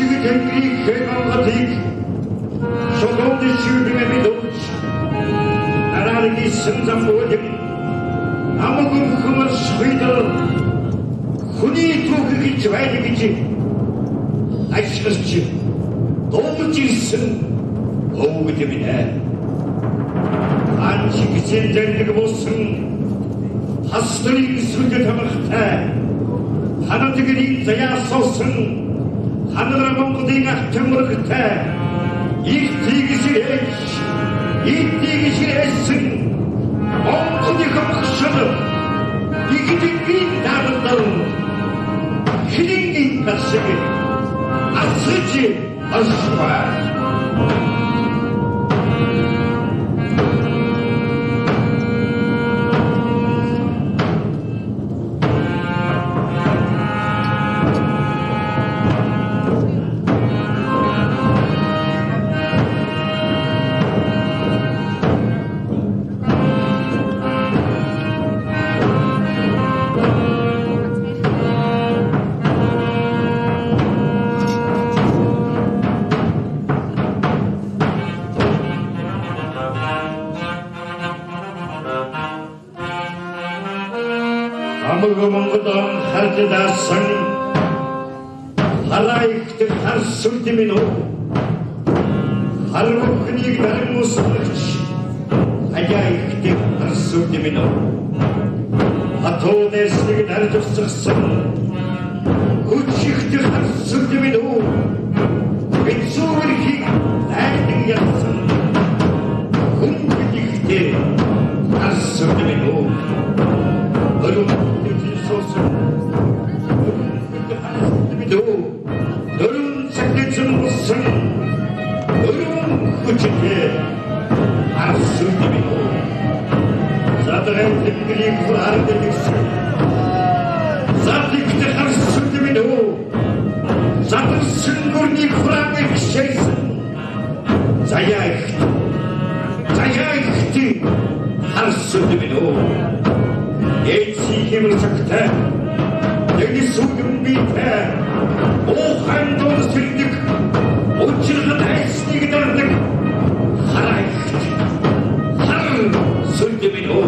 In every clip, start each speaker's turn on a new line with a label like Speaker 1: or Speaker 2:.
Speaker 1: Eşsiz tengri kıymalgatik, şokoldu şürdüğüne bir doğuş. Narargi sınzam boğadım, amıgım hımır şıkıydı. Huni tuğu gici vaydı gici. Aşkızcı, doğu cilsin, doğu gidimine. Ançı güzellerlik olsun, hastırın sürdü tamıkta. Hanıdıgırın zayas olsun, hanıdıra monguduğun ahtemurkta. İlk eşsin, mongudu kapışını. İkidingin darıldın, kilingin kasıgı, asıcı asma. Amıgımıngıdan harcıdasın, halayıktı har sürdümün o. Halbuki yıktarın usluç, acayıktı har sürdümün o. Hato destek darcık sıksın, uçıktı har sürdümün o. Bitsuğur ki derdin yatsın, hıngıdıktı har sürdümün o. Ölüm Ölüm sakıcın olsun, ölüm küçüktü, arsın gibi o. Zaten tepkili kurar dediksin, zaten küçük arsın gibi o. Zaten süngürni kurar dediksin, zayıftı, arsın gibi o. Geçsi kımırcıktı, yeni suyun bitti. O handol sildik, o çırgın esni giderdik. Harayıktı, har sürdümün o.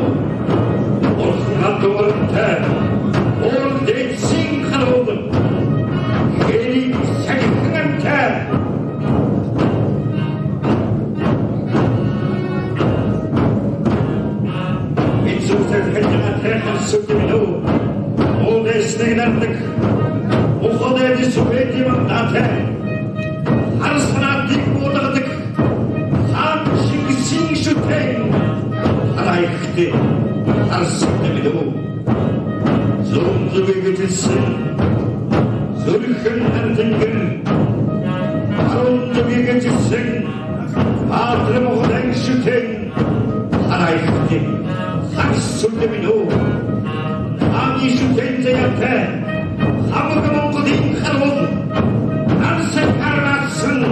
Speaker 1: Orkuna doğrultu, ol geçsin karoğlum. Gelin seliklemte. Mitsuzet hedimete har sürdümün o. Ol esni giderdik. Uходи субъекти в дате, арсанатик бодадык, хамшик синшутен, харайхты, арсынымыду. Зурумзугы гетилсин, зурхын артынгын, арунзугы гетилсин, атрым уходен шутен, харайхты, арсынымыду. Ами шутен заяте, Amıgımın kudin karol, arsa karlatsın,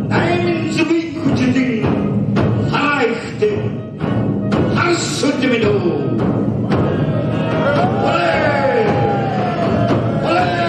Speaker 1: daimin zıbı kucudin, harayıktı, har sürdümün o. Oley! Oley!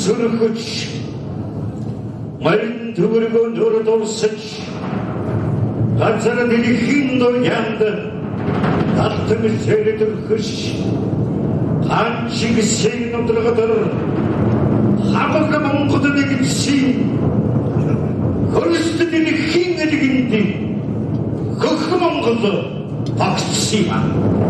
Speaker 1: сөрөхөж марин төвөргөө нөр дурсаж газар дэлхийн доянд талтан сэрдэрхэж ханчиг сэгнудрагдар хамаг Монгол нэгдсэн хөрөст дэлхийн нэгэнди хөх Монгол багцсан юм.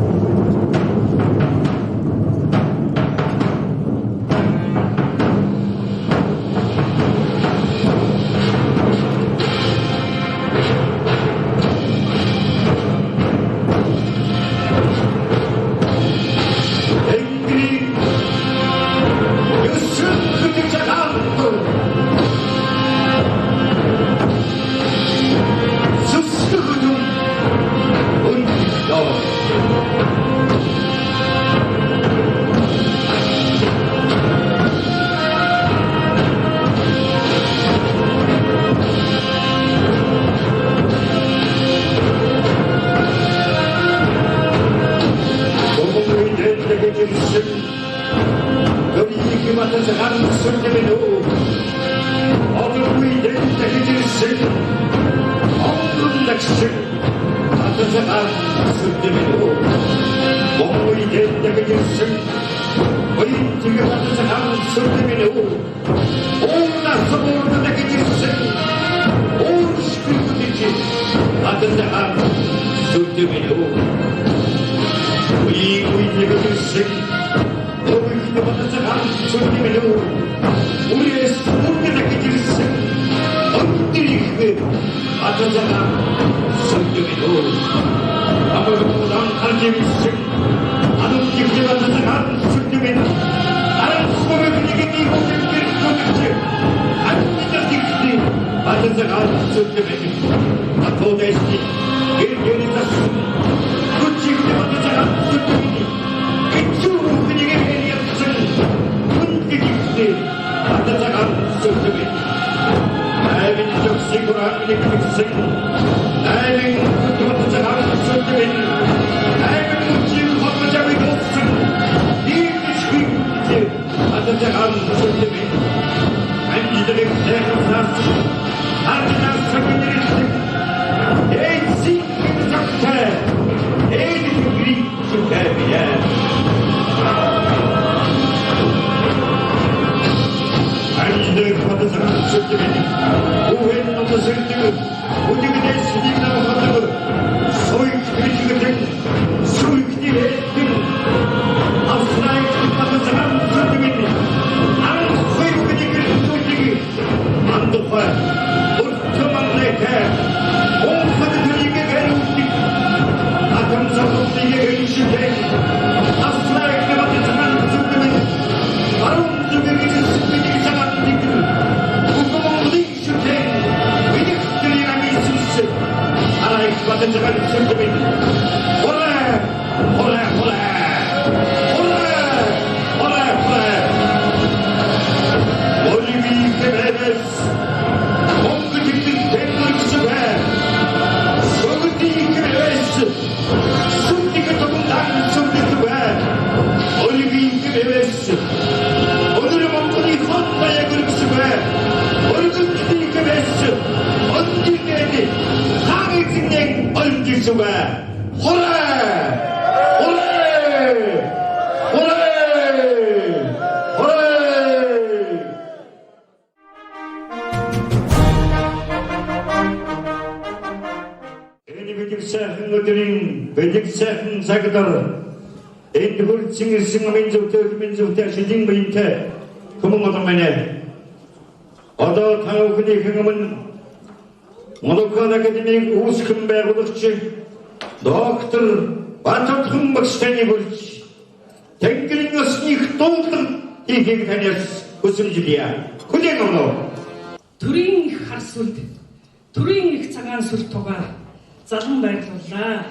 Speaker 2: 시진 부인께 그문고동만에 어더 타오그니 행음은 모노콘 아카데미 우스큰 배고덕지 доктор Батут хумбакстани бурч тэнгэрийн ёсны их дуулан ихийг таньс өсөмжлье. Хүлээн авах.
Speaker 3: Төрийн их хар сүлд, төрийн их цагаан сүр туга залан байрлууллаа.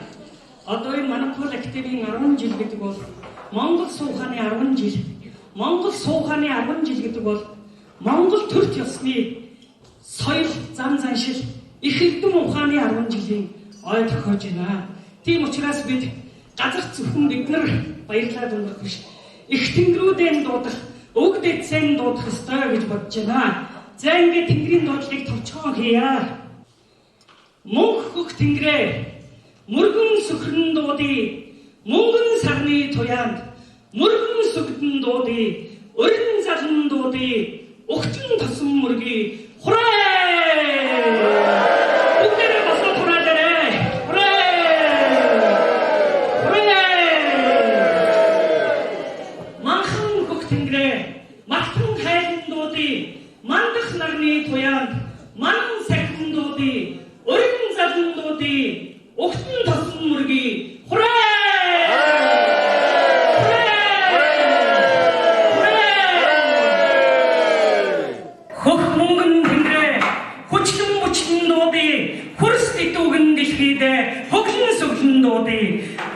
Speaker 3: Одоо энэ Манайхул Академийн 10 жил гэдэг бол Монгол сууханы 10 жил. Монгол сууханы 10 жил гэдэг бол Монгол төрч ёсны соёл зам заншил их эрдэм ухааны 10 жилийн ой тохиож байна. Тийм учраас бид газар зөвхөн бид нар баярлаад өнгөрөх биш. Их тэнгэрүүдэн дуудах өгдөд сайн дуудах ёстой гэж бодож байна. За ингээд Тэнгэрийн дуудлыг товчхон хийя. Мөнх хөх Тэнгэрээ мөргөн сүхрэн дуудъя. Мөнгөн сарны туяанд мөргөн сүгдэн дуудъя. Өрн залан дуудъя. Өгтөн тосон мөргий. Хүрээ! Бүгдээрээ босоод хураалаарай. Манхан хөх Тэнгэрээ матхан хайлан дуудъя. Мандах нарны туяанд манан сахин дуудъя. Өрн залан дуудъя. Өгтөн тосон мөргий.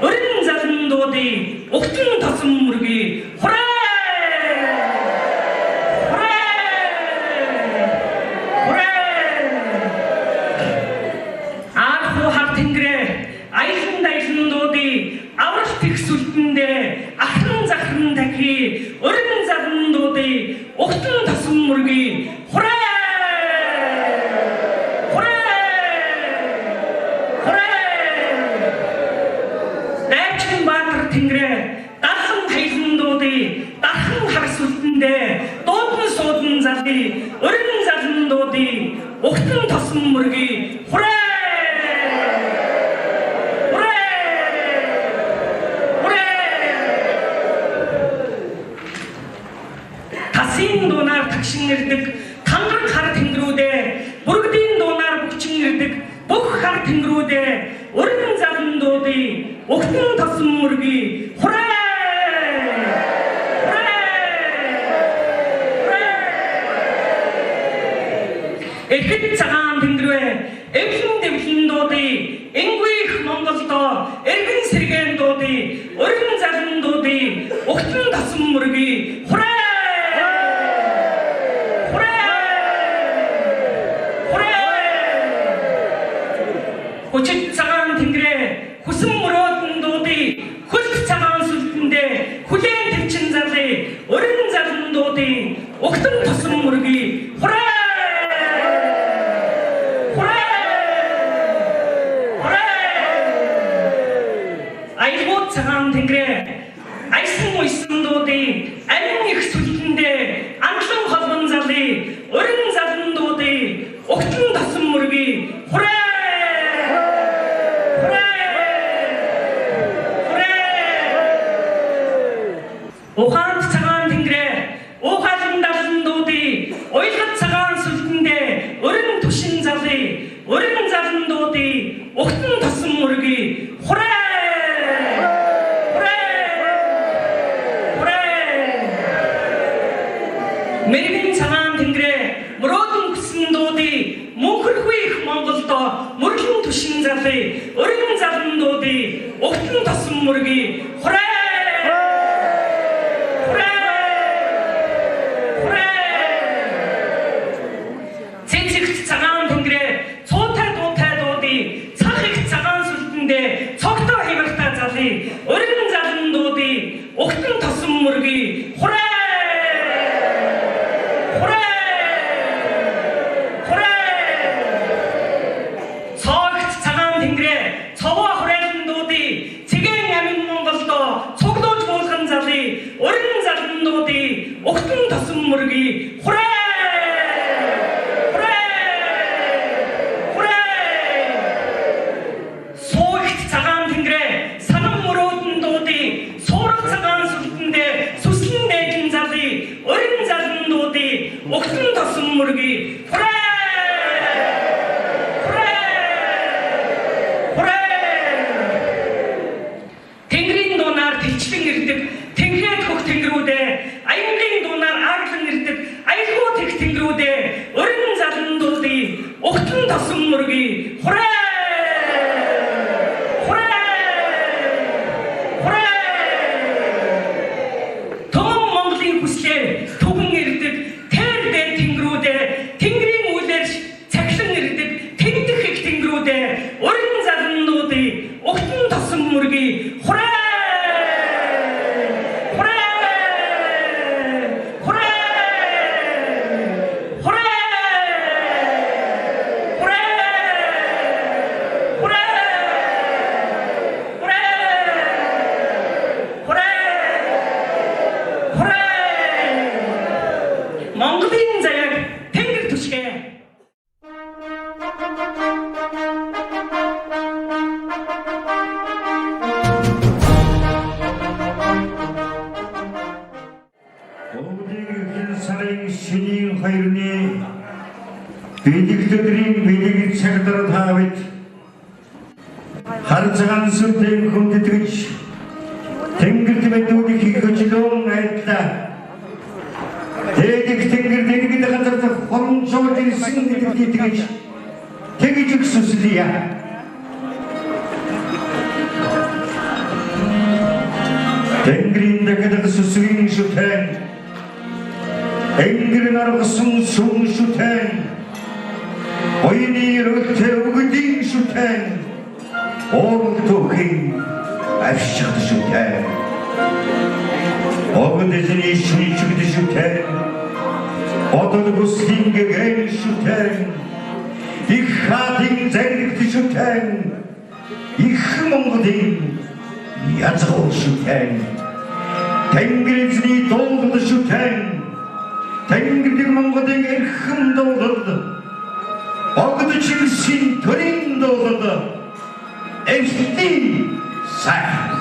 Speaker 3: Өрн залан дуудъя. Өгтөн тосон мөргий. Ааху хар Тэнгэрээ аяхан дайлан дуудъя. Авралт их сүлдэндээ ахран захран дахи. Өрн залан дуудъя. Өгтөн тосон мөргий. Тэнгэрээ дархан хайлан дуудъя. Дархан хар сүлдэндээ дуудан суудан залъя. Өрн залан дуудъя. Өгтөн тосон мөргий. Тасын дуунаар тагшин ирдэг тангараг хар тэнгэрүүдээ бүргэдийн дуунаар бүхчин ирдэг бүх хар тэнгэрүүдээ өрн залан дуудъя. Өгтөн тосон мөргий. Эхэд цагаан Тэнгэрээ эвлэн дэвлэн дуудъя. Энгүйх Монголдоо эргэн сэргэн дуудъя. Өрн залан дуудъя. Өгтөн тосон мөргий. Хүчит цагаан Тэнгэрээ хүсэн мөрөөдөн дуудъя. Хөлт цагаан сүлдэндээ хүлээн төвчин залъя. Өрн залан дуудъя. Өгтөн тосон мөргий. Аягуут цагаан Тэнгэрээ айсан уйсан дуудъя. Алин их сүлдэндээ амтлан холбон залъя. Өрн залан дуудъя. Өгтөн тосон мөргий. Ухаант цагаан Тэнгэрээ уухайлан далан дуудъя. Уйлгад цагаан сүлдэндээ өрн түшин залъя. Өрн залан дуудъя. Өгтөн тосон мөргий. Мэргэн цагаан Тэнгэрээ мөрөөдөн хүссэн дуудъя. Мөнхөргүй их Монголдоо мөрлөн түшин залъя. Өрн залан дуудъя. Өгтөн тосон мөргий. Цэцэгт цагаан Тэнгэрээ цуутай дуутай дуудъя. Цах их цагаан сүлдэндээ цогтой хямралтай залъя. Өрн залан дуудъя. Өгтөн тосон мөргий. Цогт цагаан Тэнгэрээ цовоо хураалан дуудъя. Цэгэн амин Монголдоо цуглуулж буулган залъя. Өрн залан дуудъя. Өгтөн тосон мөргий. Суугт цагаан Тэнгэрээ санам мөрөөдөн дуудъя. Суурах цагаан сүлдэндээ сүслэн дээжин залъя. Өрн залан дуудъя. Өгтөн тосон мөргий. Тэнгэрийн дуунаар тэлчлэн ирдэг Тэнгэрээд хөх Тэнгэрүүдээ аянгын дуунаар ааглан ирдэг аялгуу тех Тэнгэрүүдээ өрн залан дуудъя. Өгтөн тосон мөргий. Том Монголын хүслээр түгэн ирдэг тэр дээр Тэнгэрүүдээ Тэнгэрийн үлээр цахилан ирдэг тэмдэх их Тэнгэрүүдээ өрн залан дуудъя. Өгтөн тосон мөргий.
Speaker 2: Бидигдэрийн бидиг цагдар таавд харцгаан сүрдэн хүндэтгэж тэнгэрт мэдүүдийг хийхөжлөн айдлаа. Тэдэг тэнгэр дэргэд газар хоромжоод ирсэн гэдгийг тэгж тэгж өгсөслийа. Тэнгэрийн дахиад сүсгийн шүтэн тэнгэр наргасан сүм шүтэн ойны рөлтэ өгдийн шүтэн Ордохин авшиг шүтэн Огдэзний шинчгд шүтэн Одод бүсгийн гэгэн шүтэн Их хатын зэрэгт шүтэн Их Монголын язгуул шүтэн Тэнгэрийн дуулд шүтэн Тэнгэрийн Монголын эрхэм дуулд Огдчилсийн төрийн дуулд Эвтийн сайн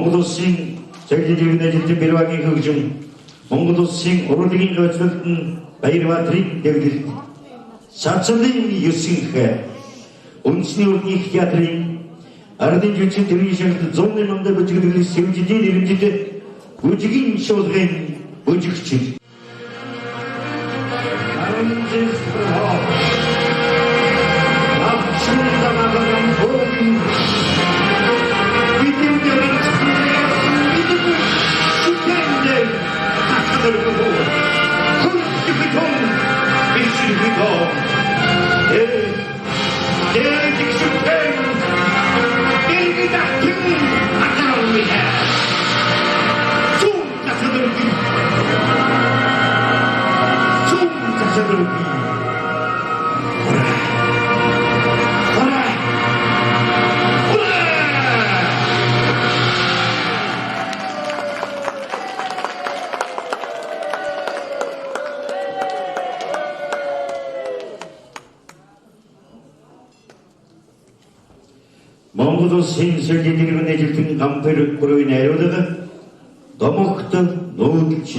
Speaker 2: Монгол улсын зөвлөлийн ажилтны бэрвагийн хөгжим Монгол улсын урлагийн нөөцлөлд нь Баярбаатарын дэвлэлт Сацлын Юсинх үндэсний урлагийн театрын ардын жүжигчин төрийн шагналд 100 мянган бүжиглэл сэвжлийн нэрмжид бүжгийн шуулгын бүжигч Монгол улсын зөвлөлийн ажилтны гамбар бүрийн найруулга домогт нүүдэлж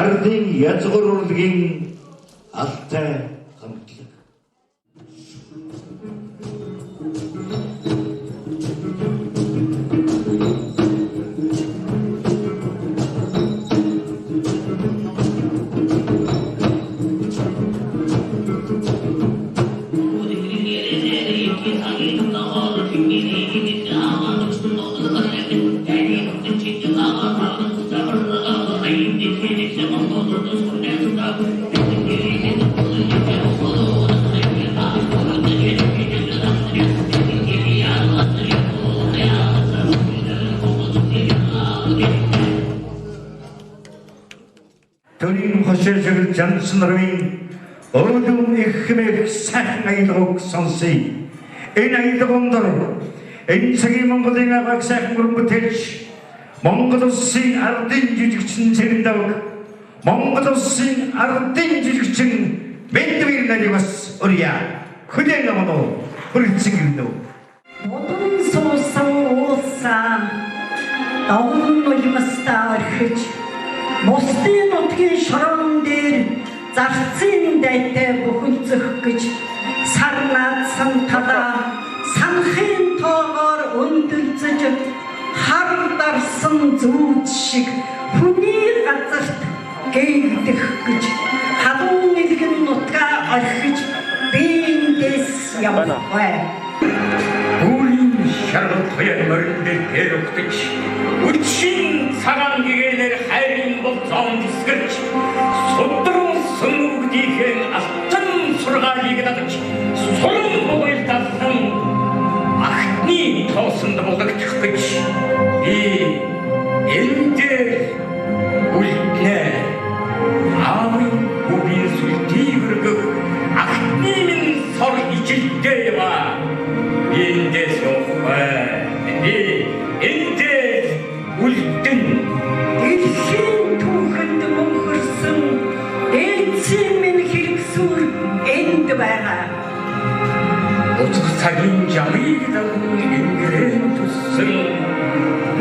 Speaker 2: ардын язгуур урлагийн алтай хамтлаг Төрийн хошоожиг жансан нарын өөдөн ихмэх сайхан аялгыг сонсъё. Энэ аялгандор энэ цагийн Монголын аваг сайхан бүрэлдэхүүн Монгол улсын ардын жүжигчин цэвэрлэг Монгол улсын ардын жүжигчин Мэндвэр наривас урья хүлээн авах хүрэлцэн ирнэ.
Speaker 4: Одон суусан уусаа давн нулимстаа орхиж Мостын нутгийн шороон дээр зарцын дайтай бүхэлзэх гэж сар наадсан талаа санахын тоогоор өндөрзөж хар дарсан зүүд шиг хүний газарт гээгдэх гэж халуун илгэн нутгаа орхиж биендээс явбай.
Speaker 5: Өөрийн шаргал хоёрын мөрөндөө тэрэгдэж үчин цагаан гэгээр хайрын болцоон дисгэрч судрын сүмүгдийн алтан сургаалыг дагаж суран богой татсан ахны тоосонд болгох гэж би энд үлднэ аавын үгийн сүлтийгэргэх ахны минь сор ижилдээ ба эндээс явбай эндээс үлдэн
Speaker 4: Дэлхийн түүхэнд мөнхөрсөн дээдсийн минь хэрэгсүүр энд байгаа.
Speaker 5: Уцх цагийн жамыг даган ингэрэн туссан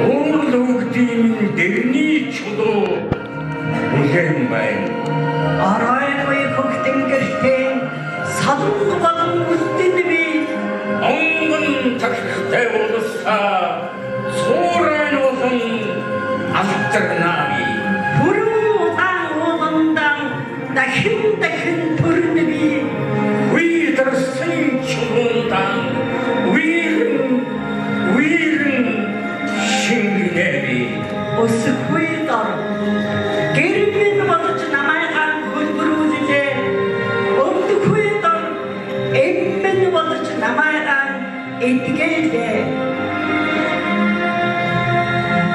Speaker 5: уурлогдын дэрний чулуу үлэн байна.
Speaker 4: Оройгүй хөхтэн гэртээ салунг болон үлдэн би
Speaker 5: онгон тагтай улсаа суурайн усан алдарнаами
Speaker 4: бүрэн удаан ууландан дахин төрнө би
Speaker 5: уйдэрсэн чулуундан уйрэн шингэнэри
Speaker 4: өсөхгүй дор гэрмэн болж намайхан хөлбөрүүлээ өмдөхгүй дор эммэн болж намайхан эдгэлээ.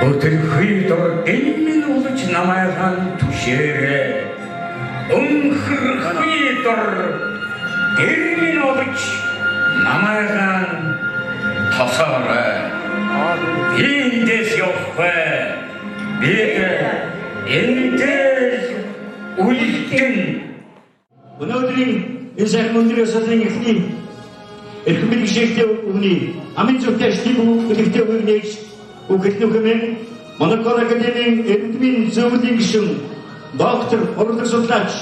Speaker 5: өдөрхий дор эммэн болж намайхан түшээрээ өнхөрхий дор гэрмэн болж намайхан тосоорой эндээс явбай би эндээс үлдэн.
Speaker 2: Өнөөдрийн энэ сайхан өндөр ёслолын эхний эрхэм бишэгтэй өгний амин зөвхөштэй бүхэлдээ өгнөж үгэлнүхэмэн Монгол Академийн эрдэмийн зөвлөлийн гишүүн доктор профессор судлаач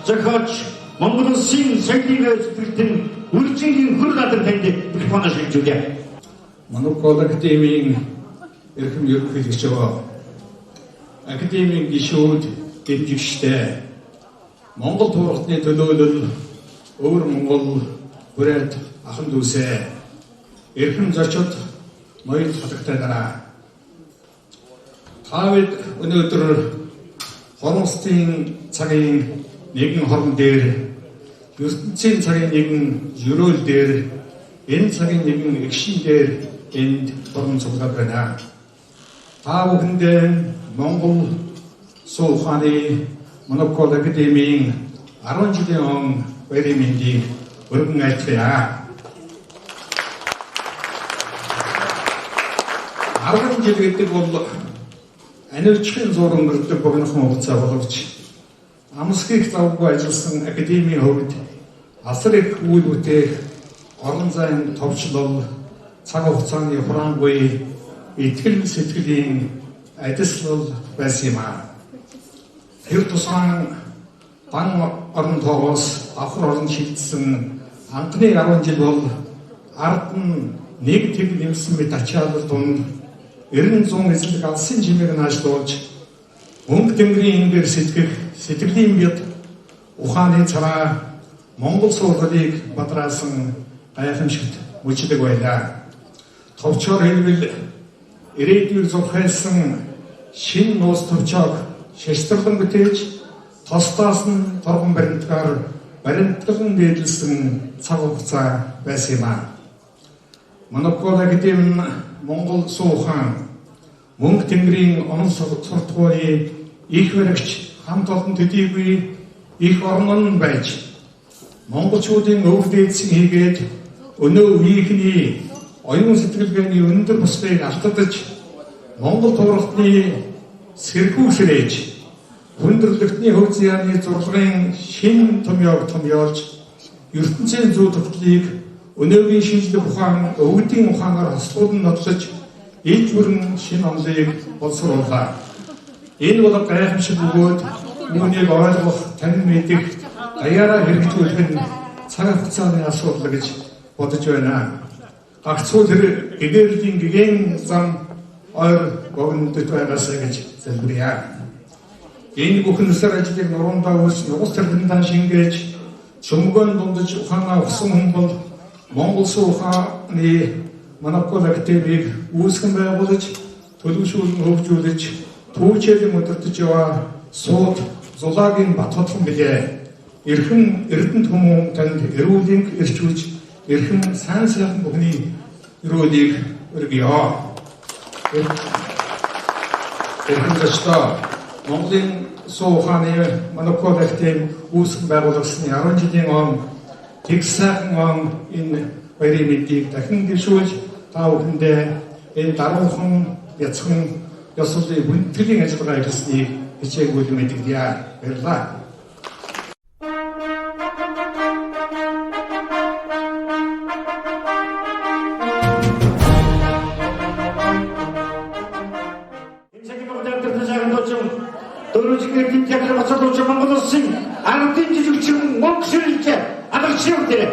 Speaker 2: зохиолч Монгол Улсын соёлын зөвлөлтийн үржингийн хөр надар танд микрофоноос хэлжүүлье.
Speaker 6: Монгол Академийн эрхэм ерөнхийлөгч Академийн гишүүд дэмжигчтэй Монгол туурхтны төлөөлөл өвөр Монгол хүрээд ахын дүүсээ эрхэм зочид ноён хатагтайдараа таавд өнөөдөр хормостын цагийн нэгэн хорон дээр ертөнцийн цагийн нэгэн жирөл дээр энэ цагийн нэгэн эгшин дээр энд хорон цуглаад байна. Та бүхэндээ Монгол Сул ухааны Монгол Академийн 10 жилийн өмнө баярын мэндийг өргөн айлтгая. 10 жил гэдэг бол аниучлын зураг мөрдөг богинохон хугацаа боловч амсгийг завгүй ажилласан академийн хувьд асар их үйл бүтээх орон зайн товчлол цаг хугацааны хураангүй итгэл сэтгэлийн адислал байсан юм аа. Тэр тусгаан дан орон тоогоос авахар орон шилжсэн анхны 10 жил бол ард нь нэг тэг нэмсэн мэт ачаалал дунд 90-100 эзлэг алсын жимийг наашлуулж өнгө тэнгэрийн ингээр сэтгэх сэтгэлийн бяд ухааны цараа Монгол сургуулийг бадраасан гайхамшигт мөчлөг байлаа. Товчоор хэлбэл ирээдүйг зурхайлсан шинэ нуус товчоог шаштралан бүтээж тостоос нь торгон баримтлаган дээдлсэн цаг хугацаа байсан юм аа. Монгол Академи Монгол Сул ухаан мөнгө тэнгэрийн онон суртахуурын их баригч хамт олон төдийгүй их орнон байж монголчуудын өвөг дээдсийн хийгээд өнөө үеийнхний оюун сэтгэлгээний өндөр бусдыг алдаж Монгол туурхтны сэрхүүсрээж хүндрэлтний хөв зяаны зурлагын шин томьёолж ертөнцийн зүй тогтлыг өнөөгийн шинжлэх ухаан өвгдийн ухаанаар хослуулан нотлож иж бүрэн шин онолыг боловсрууллаа. Энэ бол гайхамшиг бөгөөд үүнийг ойлгох, танин мэдэх даяараа хэрэгжүүлэх нь цаг хугацааны асуудал гэж бодож байна. Гагцхүү тэр гэгэрлийн гэгэн зам ойр богинод байгаасаа гэж залбирая. Энэ бүхэн сар ажлыг нуруундаа үүс нугас төрөлтөнд шингээж чөмгөн дундаж ухаанаа усан хүн бол Монгол сууханы Монопол активыг үүсгэн байгуулж төлөвшүүлэн хөгжүүлж түүчээр өдөртөж яваа сууд зулаагийн бат хотхон билээ. Эрхэм эрдэнэт хүмүүн танд эрүүлэнг эрчүүлж эрхэм сайн сайхан бүхний өрөөлийг өргөё. Эрхэм зочдоо Монголын сууханы Монопол актив үүсгэн байгуулагдсны 10 жилийн он тэг сайхан он энэ баярын мэндийг дахин гэршүүлж та бүхэндээ энэ даруухан яцхан ёслолын хүндэтгэлийн ажиллагаа хийснийг хичээгүүл мэдгдээ. Баярлалаа.
Speaker 2: Дөрөвчгийн театр бацаалж Монгол улсын ардын жижигчин Монголчууд алгачрав дээр.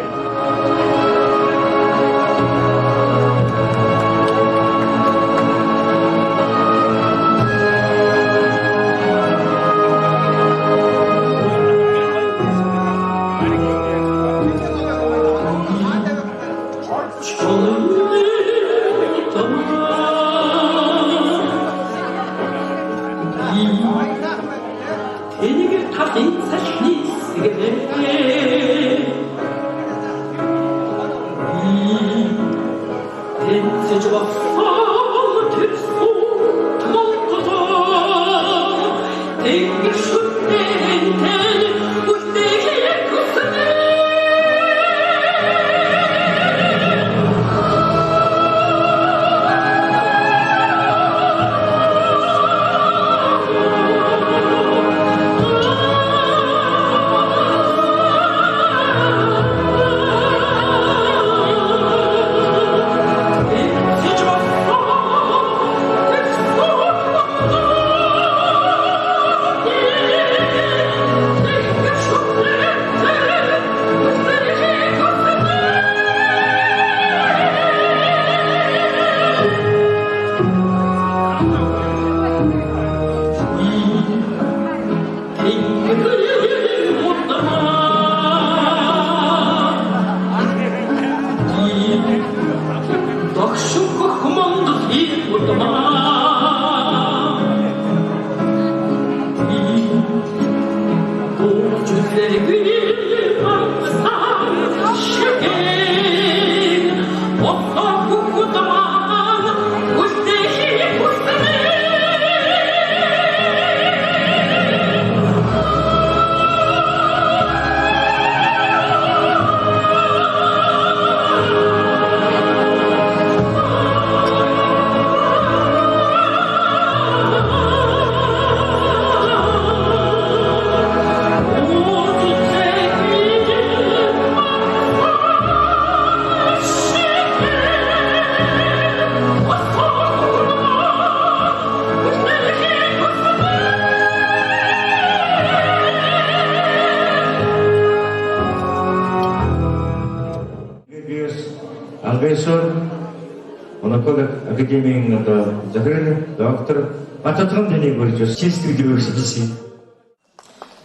Speaker 2: Монопол академийн захирал доктор Бататхан тэнийг бүрж шийдвэрлэж өгсөн.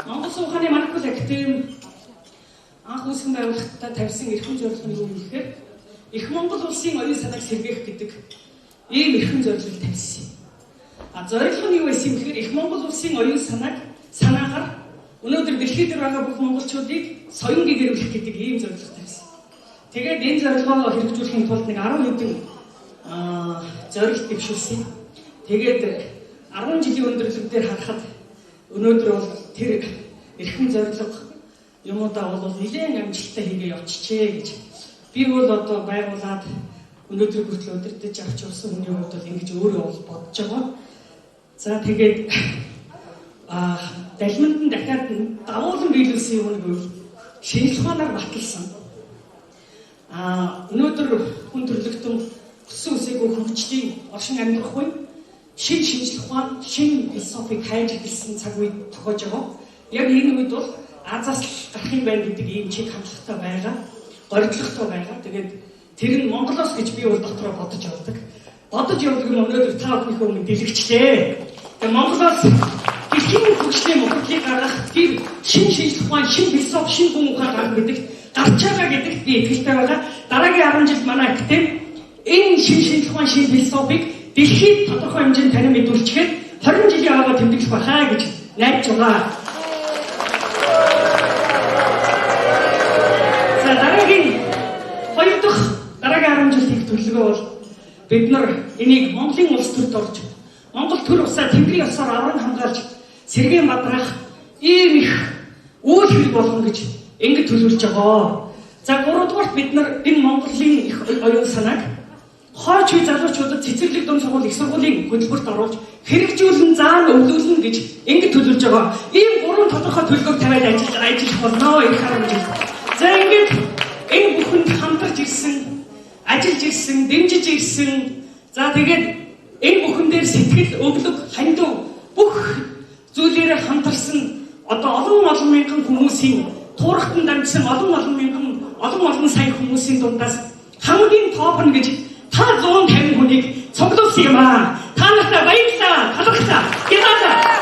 Speaker 3: Монгол сууханы Монопол актив анх үүсгэн байгуулахдаа тавьсан эрхэм зорилго нь юу вэ гэхээр их Монгол улсын оюун санааг сэргээх гэдэг ийм эрхэм зорилго тавьсан. Зорилго нь юу байсан гэхээр их Монгол улсын оюун санаагаар өнөөдөр дэлхийд дээр байгаа бүх монголчуудыг соён гэгэрүүлэх гэдэг ийм зорилго тавьсан. Тэгээд энэ зорилгоо хэрэгжүүлэхийн тулд нэг 10 хэдэн зорилт дэвшүүлсэн. Тэгээд 10 жилийн өндөрлөг дээр харахад өнөөдөр бол тэр эрхэм зорилго юмудаа бол нэлээд амжилттай хийгээ явчихжээ гэж би бол одоо байгуулад өнөөдөр хүртэл удирдах авч явсан хүний хувьд бол ингэж өөрөө бол бодож байгаа. За тэгээд дахимд нь дахиад давуулан биелүүлсэн юм нэг шинжлэх ухаанаар баталсан. Өнөөдөр хүн төрлөختөн өссөн үсээгүй хөгжлийн оршин амьдрах үе шин шинжлэх ухаан, шин философиг хайж эхэлсэн цаг үед тохиож байгаа. Яг энэ үед бол Азаас гарах юм байна гэдэг ийм чиг хандлагатай байгаа. Горигдлогтой байгаа. Тэгээд тэр нь Монголоос гэж би бол дотроо бодож явдаг. Бодож явдаг юм өнөөдөр та бүхнийхээ өмнө дэлгэчлээ. Тэгээд Монголоос дэлхийн хөгжлийн моходлыг гаргах тэр шин шинжлэх ухаан, шин философи, шин хүн ухаан гарах гэдэг гарч байгаа гэдэгт би итгэлтэй байгаа. Дараагийн 10 жил манай академи энэ шин шинжлэх ухаан, шин философиг дэлхийд тодорхой хэмжээнд танин мэдүүлчихэд 20 жилийн аваа тэмдэглэх байхаа гэж найдаж байгаа. За дараагийн 10 жил их төлөвлөгөө бол бид нар энийг Монголын улс төрд орж Монгол төр усаа Тэнгэрийн усаар авраг хамгаалж сэргээн бадрах ийм их үйл хэрэг болгоно гэж ингэж төлөвлөж байгаа. За 3 дугаарт бид нар энэ Монголын их оюун санааг хойч үе залуучуудад цэцэрлэг дунд сургууль их сургуулийн хөтөлбөрт оруулж хэрэгжүүлэн заан өвлүүлнэ гэж ингэж төлөвлөж байгаа. Ийм 3 тодорхой төлөвлөгөөг тавиад ажиллах болно их 10 жил. За ингэж энэ бүхэнд хамтарч ирсэн, ажиллаж ирсэн, дэмжиж ирсэн. За тэгээд энэ бүхэн дээр сэтгэл, өглөг, хандив бүх зүйлээрээ хамтарсан одоо олон мянган хүмүүсийн туурхтан дамжсан олон сая хүмүүсийн дундаас хамгийн топ нь гэж та 150 хүнийг цуглуулсан юм аа. Та нартай баярлалаа, талархлаа. Гялаа.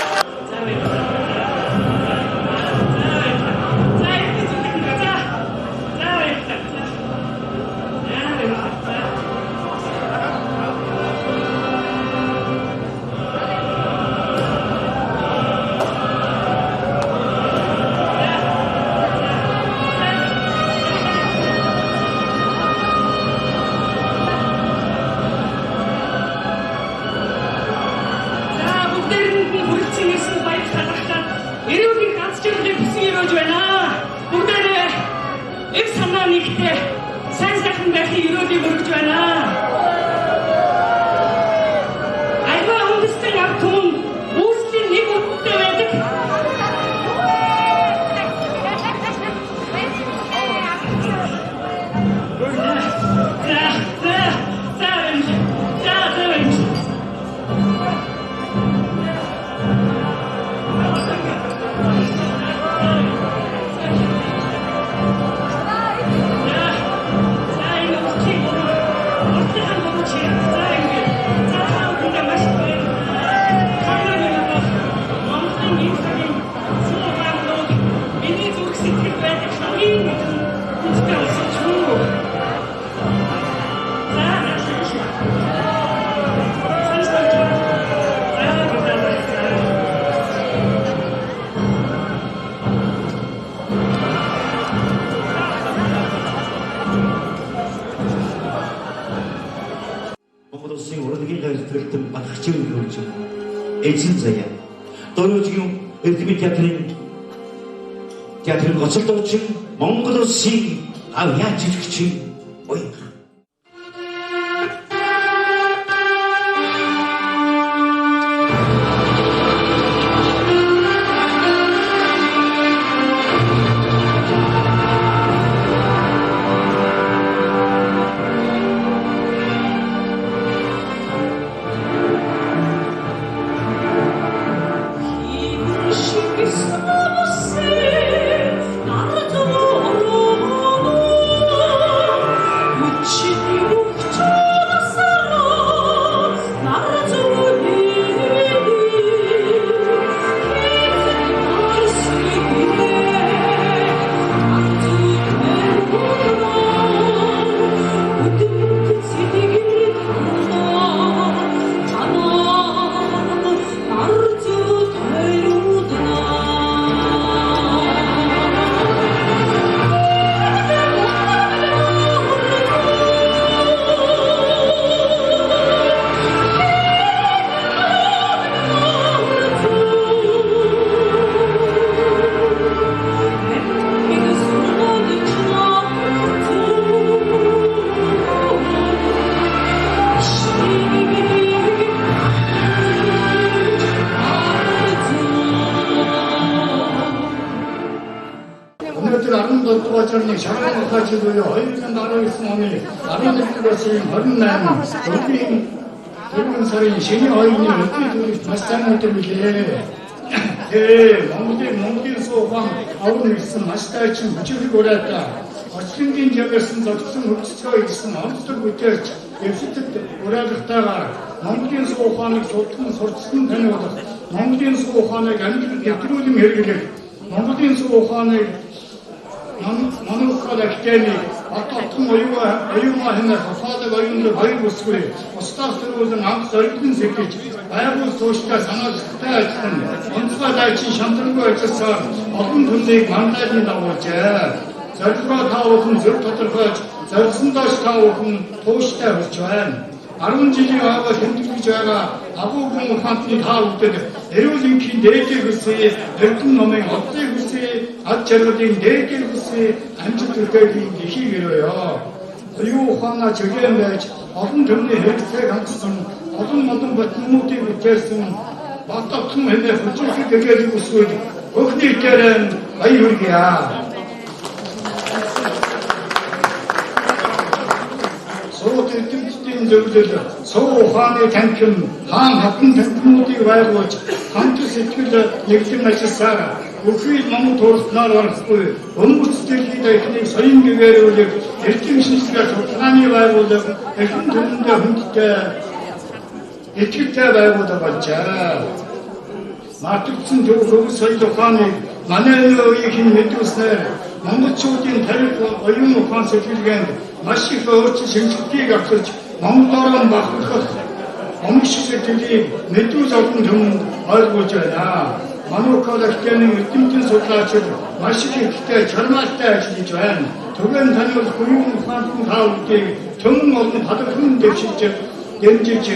Speaker 2: Эзэн заяа. Дөрөвжгийн эрдэмэд театрын гоцолдогч Монгол Улсын авьяа жүжигч Уянга.
Speaker 7: 가지고요. 어떤 나라에 있으면 나라를 들었으면 48 우리 젊은 사람이 신이 어인이 어떻게 저기 다시 장을 때문에 몽길 소 ухаан авар нэгсэн мастай чинь бүжиг уриатаа очлонгийн жагсан зогсон хөлцөө гэсэн онцлог бүтээч эвсэтэд уриалгатаагаар Монголын суу ухааныг судалсан сурчсан таниулах, Монголын суу ухааныг амьдрал нэвтрүүлэн хэрэглэх, Монголын суу ухааныг Мануухад академи аталтан оюугаа хэмээх хафаадаг оюундаг хоёр бүсгүй устдаас төрүүлэн анх зорилгын сэкэж байгуул сууштай санаачтай ажиллан онцгой дайчин шамтрангүй ажилласаар олон түмнийг мандайлан дагуулжээ. Зорилгоо та бүхэн зөв тодорхойлж, зорилсондоош та бүхэн тууштай хүрч байна. 10 жилийн аваа хэмтгэлж байгаа агуугын ухаантны та бүхэнд эрүүлэнхийн дээдийг хүсье, эрдэм номын оддыг хүсье, ад жаргалын дээдийг хүсье, амжилт үлдээхийн дэлхийг өрөөё. Оюун ухаанаа чиглэн байж, олон төрлийн хэрэгцээг хангасан, олон батнуудыг бүтээсэн, батлан хэмээх хүчирхэг гэгээлийг үсгэж, бүх нийтээр баяр хүргье. Сууд эрдэмтдийн зөвлөл, суу ухааны танхим, хаан хатан танхимуудыг байгуулж, хамт сэтгэл нэгэн ажилласаар бүхий Монгол туурснаар орхгүй, өнгөрч дэлхийд эхнийг соён гэгээрүүлэх, эрдэм шинжилгээ судалгааны байгууллага, эрхэм төрөндөө хүндтэй, итгэлтэй байгууллага болжээ. Мартагдсан төв соёл ухааныг манай үеийн мэдүүлснээр монголчуудын тарих оюун ухаан сэтгэлгээнд маш их өөрчлөлт шинжилгээг авчирч Монголоор бахархах омгшиг сэтгэлийг мэдүүлж олон түмэнд ойлгуулж байна. Мануухад академийн эрдэмтэн судлаачид маш их ихтэй чармаалтай ажиллаж байна. Түгээн таниулах оюун ухааны тааврыг түмэн олон хадгалан дэвшилж дэмжиж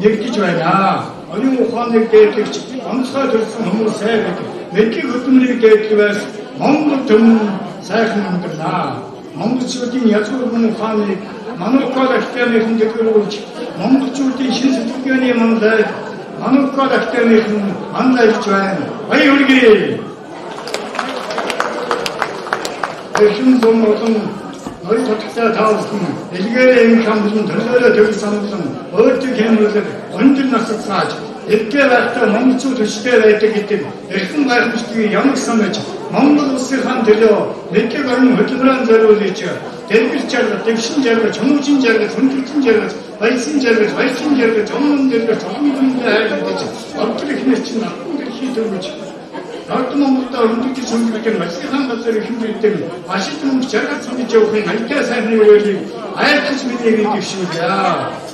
Speaker 7: нэгдэж байна. Оюун ухааныг дээдлэгч онцгой төрсэн хүмүүсээ мэдлэг хөдөлмөрийг дээдлэвээс Монгол түмэн сайхан амьдрнаа. Монголчуудын язгуурман ухааныг Мануухад академийн дэвшүүлж, монголчуудын шин сэтгэлгээний мандайд Мануухад академийн мандайлж байна. Баяр хүргэе. Эрхэм зам болон ноён татгтай таавсан элгээр хамтлан төлөөлөө төгс сануулсан өөртөө хэмжүүлэг өндөр насад цааж эдгээр байхдаа монголчууд өчтэй байдаг гэдэг эрхэм гайхамшигтыг ямар санаж Монгол улсын хаан төлөө мэдлэг орон хөдөлмөрөөр зориулж дэлгэр жаргал, дэвшин жаргал, чөмөжин жаргал, хүндрэлчин жаргал, баясан жаргал, баячин жаргал, жомон жаргал, цогмөндөө айлгаж ордор ихнэр чинь ахын дэлхий төрөж Ард Монголда өндөж сонирхдаг Масихан газар ихэнхдээ Ашид мөнгө жаргал цогж явахын альтай сайхны үйлийг айлтж миний дэвшүүлье.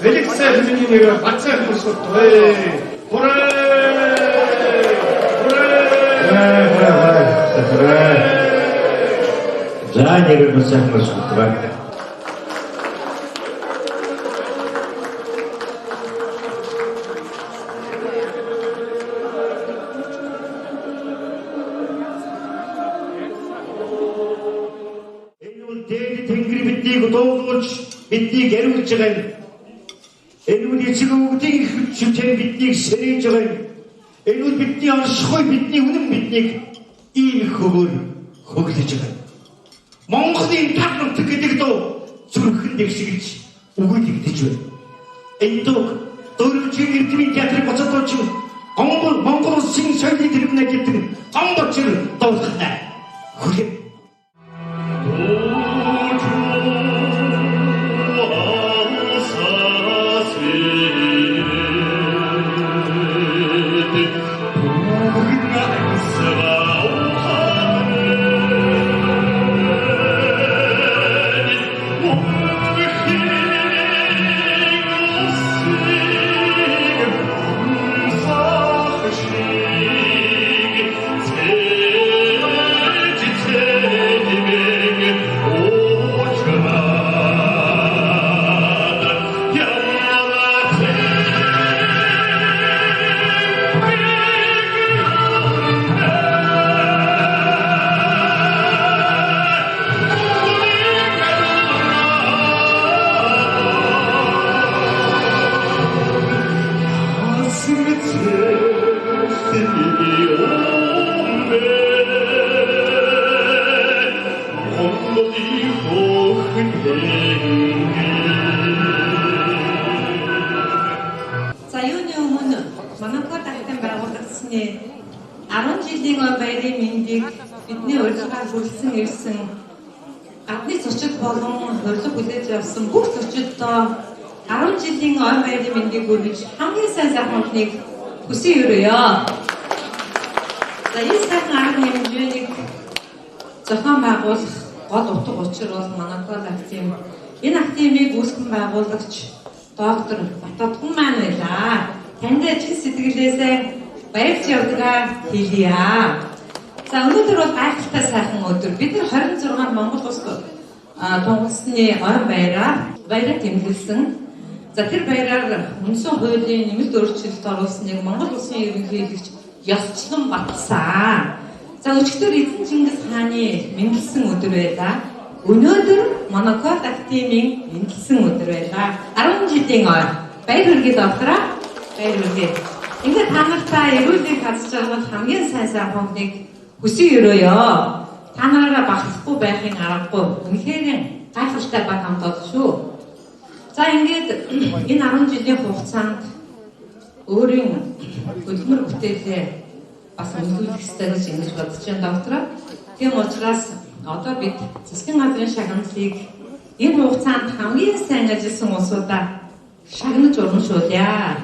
Speaker 7: Велик сайхан миний нэр бацаа хүсэлтэй.
Speaker 2: За нэр нь сайн болчихлоо. Тэнгэр биднийг дуулуулж, биднийг яриулж байгаа юм. Энэ үл эцэг өвгдийн хүчтэй биднийг сэрэж байгаа юм. Энэ үл бидний оршихуй бидний үнэн биднийг ийм хөвөр хөглөж байгаа юм. Монголын таг нутаг гэдэг дөө зүрхэн дэвшигч үгүй тэгдэж байна. Энэ дөө дөрвжин эрдмийн театрын боцотооч Монгол улсын соёлын тэрэгнэ гэдэг гомбочир дуулахнаа. Хүлээ.
Speaker 8: За юуны өмнө Мануухад академи байгуулагдсны 10 жилийн баярын мэндийг хүрсэн ирсэн гадны зочид болон урилга хүлээж авсан бүх зочиддоо 10 жилийн ой байрны мэндийг хүргэж хамгийн сайн сайхныг хүсье өрөөё. За энэ сайхан арга хэмжээнийг зохион байгуулах гол утга учир бол Monocle Active. Энэ активыг үүсгэн байгуулагч доктор Бататхан маань байлаа. Танд чин сэтгэлээсээ баярч явдгаа хэлье. За өнөөдөр бол гайхалтай сайхан өдөр. Бид нар 26 Монгол улс тунгалсны ой баяраа тэмдэглэсэн. За тэр баяраар үндсэн хуулийн нэмэлт өөрчлөлт оруулсныг Монгол улсын ерөнхийлөгч ёсчлон батсан. За өчигдөр эзэн Чингис хааны мэндэлсэн өдөр байлаа. Өнөөдөр Monocle Active-ийн мэндэлсэн өдөр байлаа. 10 жилийн ой. Баяр хүргэе доктораа. Баяр хүргэе. Ингээд та нартай эрүүлгийг хазж байгаа хамгийн сайн сайхныг хүсье өрөөё. Та нараараа багтахгүй байхын аргагүй. Үнэхээр гайхалтай баг хамт бол шүү. За ингээд энэ 10 жилийн хугацаанд өөрийн хөдөлмөр бүтээлээ бас өндөрлөх ёстой гэж ингэж бодож байна доктороо. Тийм учраас одоо бид засгийн газрын шагналыг энэ хугацаанд хамгийн сайн ажилласан улсуудаа шагнаж урамшуулъя.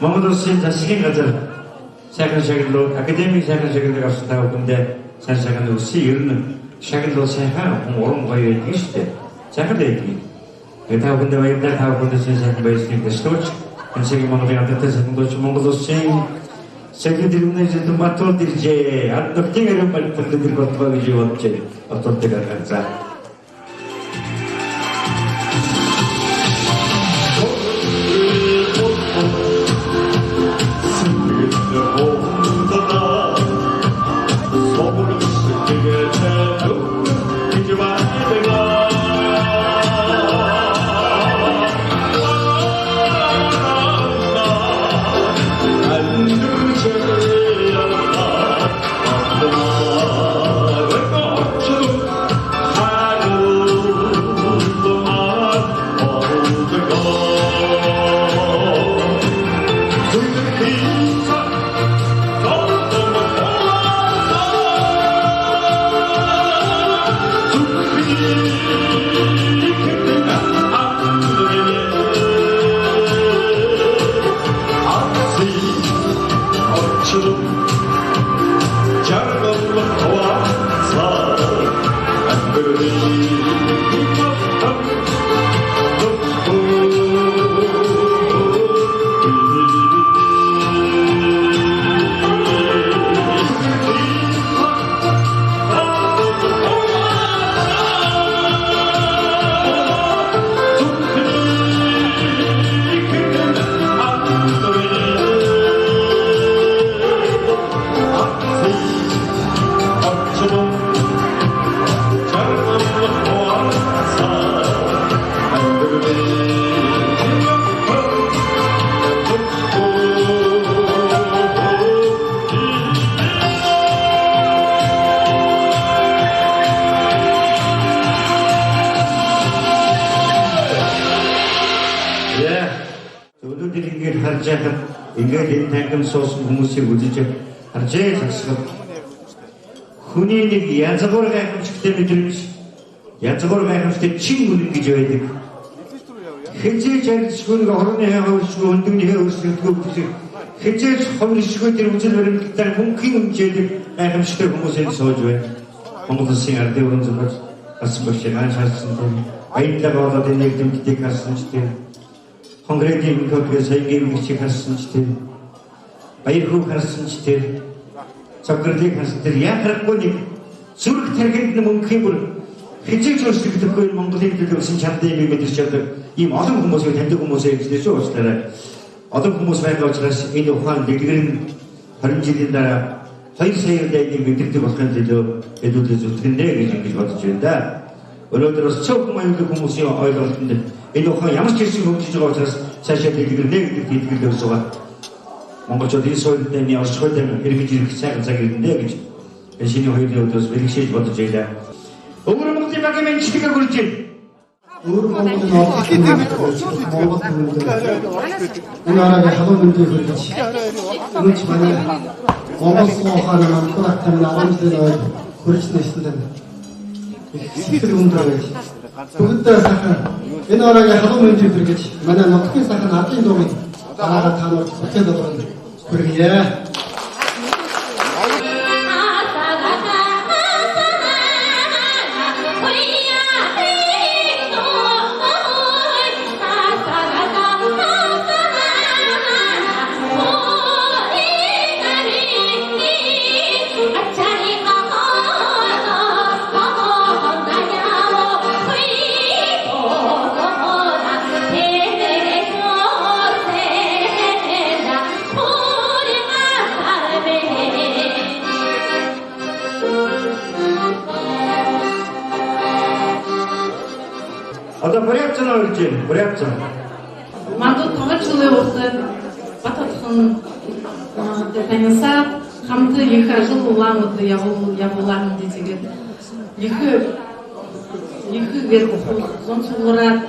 Speaker 2: Монгол улсын засгийн газар сайхан шагналууд академик сайхан шагналыг авсан та бүхэндээ сайн сайхан өсөй ер нь шагнал сайхан уран гоё байдаг шүү дээ. Сайхан байдаг. Та бүхэндээ баярлалаа. Та бүхэндээ сайхан баярлалыг төсөөлж энэ шиг Монголын адтай сайхнууд Монгол улсын секретарийн зөв матур дэржээ. Адтгийн хэрэг баримтлал болтгоо гэж бодож байна. Батурдаг аргацаа.
Speaker 1: 어쩌면 작업을 도와서 안 그러니 인간의 대학금 소수 хүмүүс의 우주적 하루제 작수가 흔히 야자고로 가끔씩 때문에 들으시 야자고로 가끔씩 친구를 기줘야 되고 현재 잘 시고가 호론해하고 시고 운동해하고 시고 현재 처음으로 시고 때문에 우주를 일단 뭉킹 움직여야 되고 가끔씩 хүмүүс을 서줘야 아무도 생활 때 오는 점 같은 것이 안 샀습니다 아이다가 얻어낸 얘기 좀 기대 갔습니다 헝그레디 그래서 이게 위치 갔습니다 바이르 갔습니다 저그런데 갔을 때 약할거니 술 태르게 뭉킹 부를 현재 조스 듣고 몽고들이 무슨 잠대에 믿으셨던 이 모든 공모습이 된다 공모습에 지대수 없으더라 어떤 공모습에 가서라서 이 노한 내기는 다른 지린다 허이세에 대해 믿을때 못한데도 애도도 좋던데 이게 좀 좋아졌다 예를 들어서 처음 공모습이 어이없는데 이 노한 양식실수 공지조가 없어서 사실 내기는 내기들이 들어서가 뭔가 저들이 소리 때문에 어서 되면 이렇게 시작하는데 그죠 신이 허이되어 들어서 이렇게 시작부터 저희다 오늘 먹지 말게면 치기가 그렇지.
Speaker 9: 오늘 먹는 어떻게 먹었는데 우리나라의 하도 문제 그렇지. 그렇지만 먹었어 하나만 꼬닥하면 아버지들은 그렇지 되시던데. 시키는 들어가야지. 그때 사건 이 나라의 하도 문제 그렇겠지. 만약 어떻게 사건 아낀 놈이 나라가 다 놓고 어떻게 되든 그러게.
Speaker 2: Порядчина.
Speaker 8: Мандут тогож жылы осы бататхын детенса хамты екі жыл уламыды ябулам дедеген екі гер зон сугура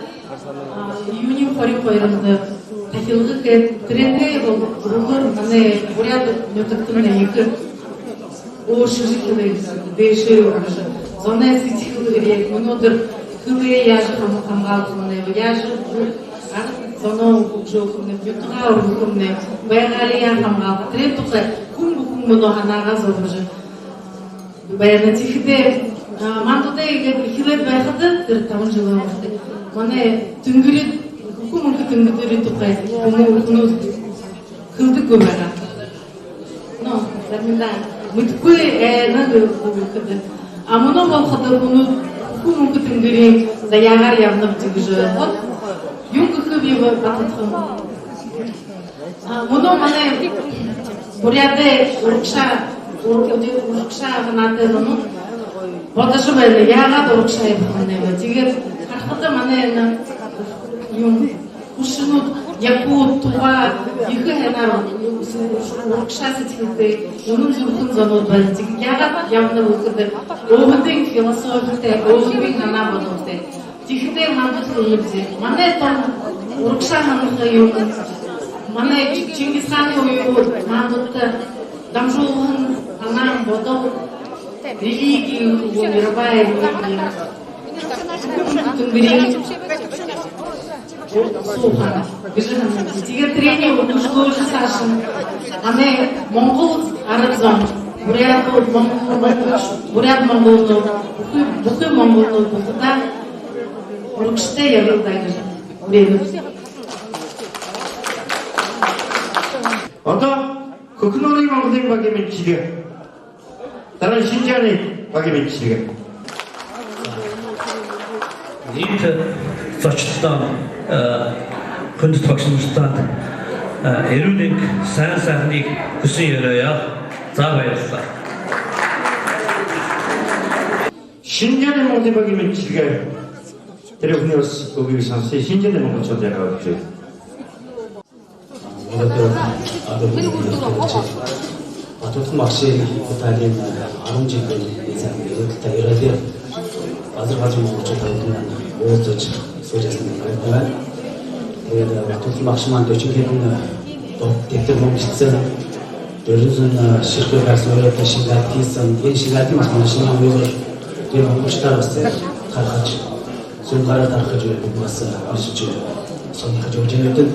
Speaker 8: июнин хори койрымды тахилгы кет тренде ругыр мане буряд нөтөктүнө екі о шижикилы беши зона ситикилы керек мунодыр 그게 야주하고 감가하고네 야주 저는 조금네 유튜브가 오르고네 왜가리야 감가 트레토가 궁금도 하나가서 그러죠 왜는 지금 만도대 이게 hillet байхады тамын жылы 왔ты мане түнгүрү кумун түнгүрү тукай кумун кылды көбара но заминда мыткуй надо кылды а муну болхады муну кумун түнгүрү заягар явнып тигиже вот юнга хыбева батытхым муну мане буряде урукша гынаты муну Бодашо байлаа яагаад урагшаа явах юм бэ? Тэгээд харахад манай юм хүшнүүд яг туга их ханаар урагшаа сэтгэлтэй өнөө зүрхэн зонууд байна. Тэгээд яагаад явна вэ? Өвгөн философитэй өвгөн ханаа боловтой. Тэгэхдээ мандат хэлбэзээ. Манай том урагшаа ханах юм. Манай Чингис хааны үеийн мандат дамжуулгын ханаа бодоо религию, мировая религия. суухан гэж хандсан. Тэгээд тэрний өгүүлж цаашин манай Монгол арга зам буряд монголууд бүхэн монголууд бүгдээ урагштай явуулдаг гэж үрээнэ.
Speaker 2: Одоо Хөхнөрийн Монголын багийн мэдчилгээ дараа Шинжааны багийн мэдчилгээ
Speaker 10: Энд зочдтой хүнд багш нартад эрүүл сайн сайхныг хүсэн өрөөё. За баярлалаа.
Speaker 2: Шинжааны Монголын багийн мэдчилгээ тэр бүхний бас өгөөг сонсъё. Шинжааны монголчууд яг авч байна.
Speaker 11: Батут машин Италийн 10 жилийн эзэн ирэлтэ ирэлээ Азербайджан монголчууд тавдан уулзаж суусан байна. Тэгээд батут машин маань 40 хэдэн дэвтэр монголчууд дөрвөн ширхэг байсан өөрөөр шингээд хийсэн энэ шингээд машин үйлдвэр тэр монголчуудаар бас гаргаж сүнгараа тархаж бас бишж сонирхож өгч байдаг.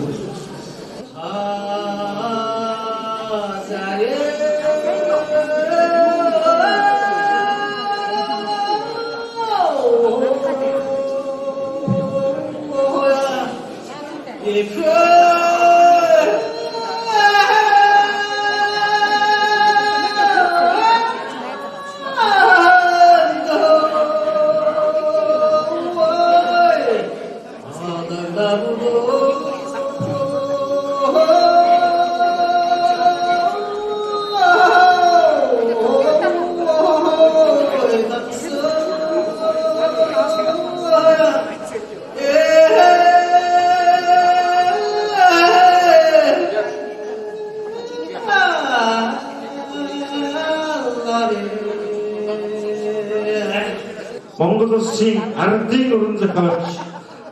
Speaker 2: Монгол улсын ардын уран зохиолч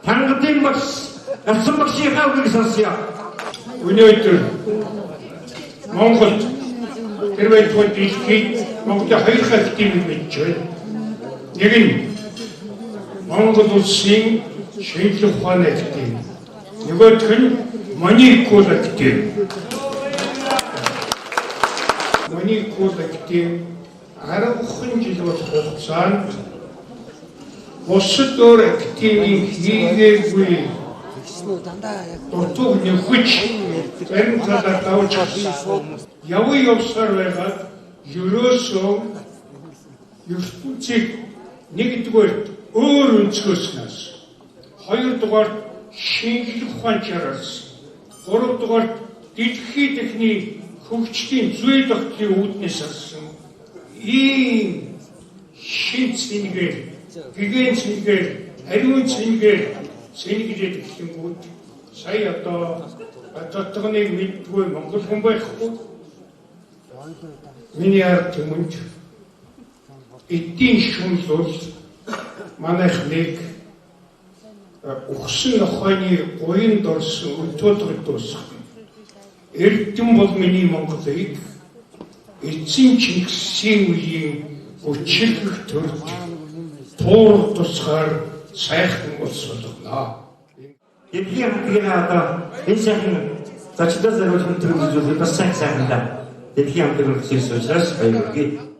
Speaker 2: Тангадын багш Асан багшийнхаа үгийг сонсъё.
Speaker 7: Өнөөдөр Монголд тэрвээ тул дэлхийд Монголын хоёр хатгийг мэдж байна. Нэг нь Монгол улсын шинжлэх ухааны актив. Нөгөөх нь Моникул актив. Моникул актив 10 жил болох хугацаанд бусад өөр активийн хийгээгүй дуртуг нөхөж зарим талаар давж явсаар байгаад ерөөсөө ертөнцийг нэгдүгээр өөр өнцгөөснөөс хоёрдугаар шинжлэх ухааны чараас гуравдугаар дэлхийн техникийн хөгжлийн зүй тогтлын үүднээс авсан ийм шин цэнгээр гигэн цэнгээр ариун цэнгээр цэнгэлээд эхлэнгүүд сая одоо дотгоныг мэдгүй монгол хүн байхгүй миний ард түмэнд эдийн шүмжлэл манайх нэг ухсан ухааны гоёнд орсон өлтөөд дуусах. Эрдэм бол миний Монголыг эцсийн Чингисийн үеийн өчигдөх төрд туур тусгаар сайхан улс болгоно.
Speaker 2: Эдгээр хамтлагийн одоо энэ сайхан зочдод зориулсан төлөвлөлт бас сайхан да. Эдгээр хамтлагийн зүйлс учраас баярлалаа.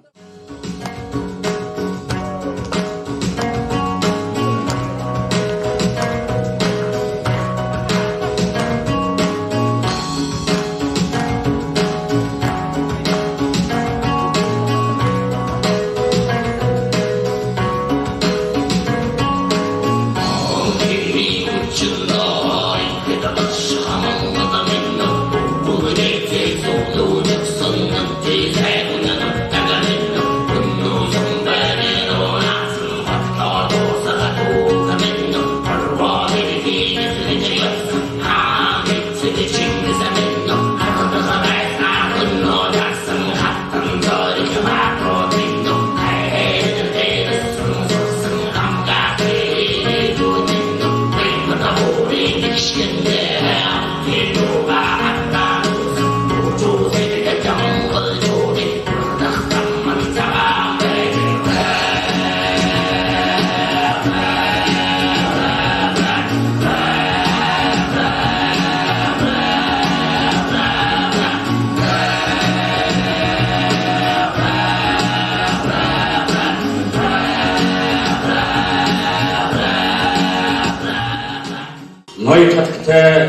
Speaker 5: ноён хатагтай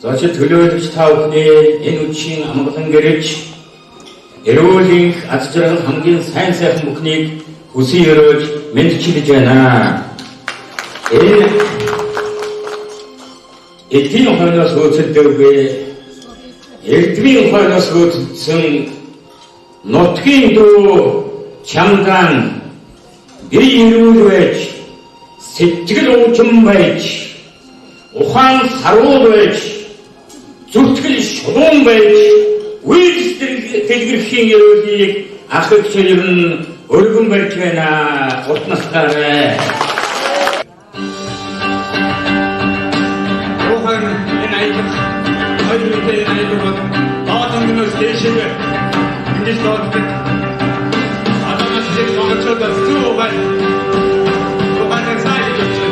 Speaker 5: зочид төлөөлөгч та бүхний энэ үчийн амгалан гэрэж эрүүлийн аз жаргал хамгийн сайн сайхан бүхнийг хүсэн өрөөж мэдчилж байна. Энэ эдийн хойноос хөөцөлдөөгүй эрдмийн хойноос хөөцөлдсөн нутгийн дүү чамдан бие эрүүл байж сэтгэл уужим байж ухаан саруул байж зүтгэл шулуун байж үйлс дэлгэрхийн эрүүлгийг ахлагч ер нь өргөн барьж байна. Урт настаарай.
Speaker 6: Ухаан энэ аялал хоёрын аялал таатангнаас дэшиг ингэж доордог. Атамаас нэг сонголцоод зүүгай. Ухаанаа сайн гэж.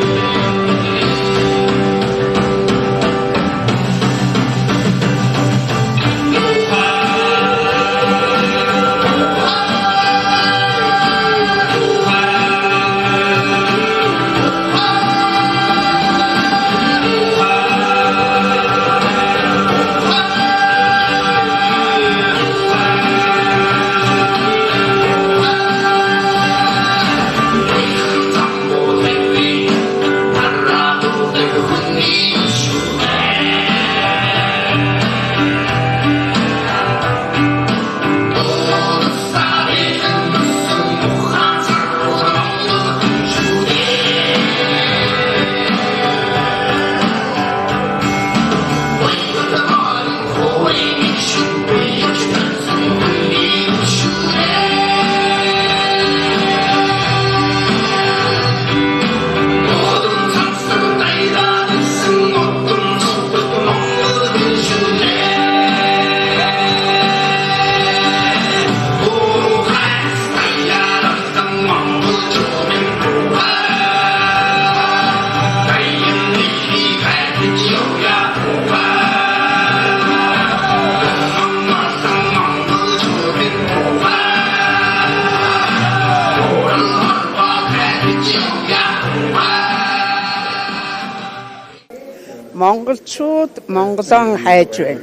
Speaker 12: Монголчууд Монголон хайж байна.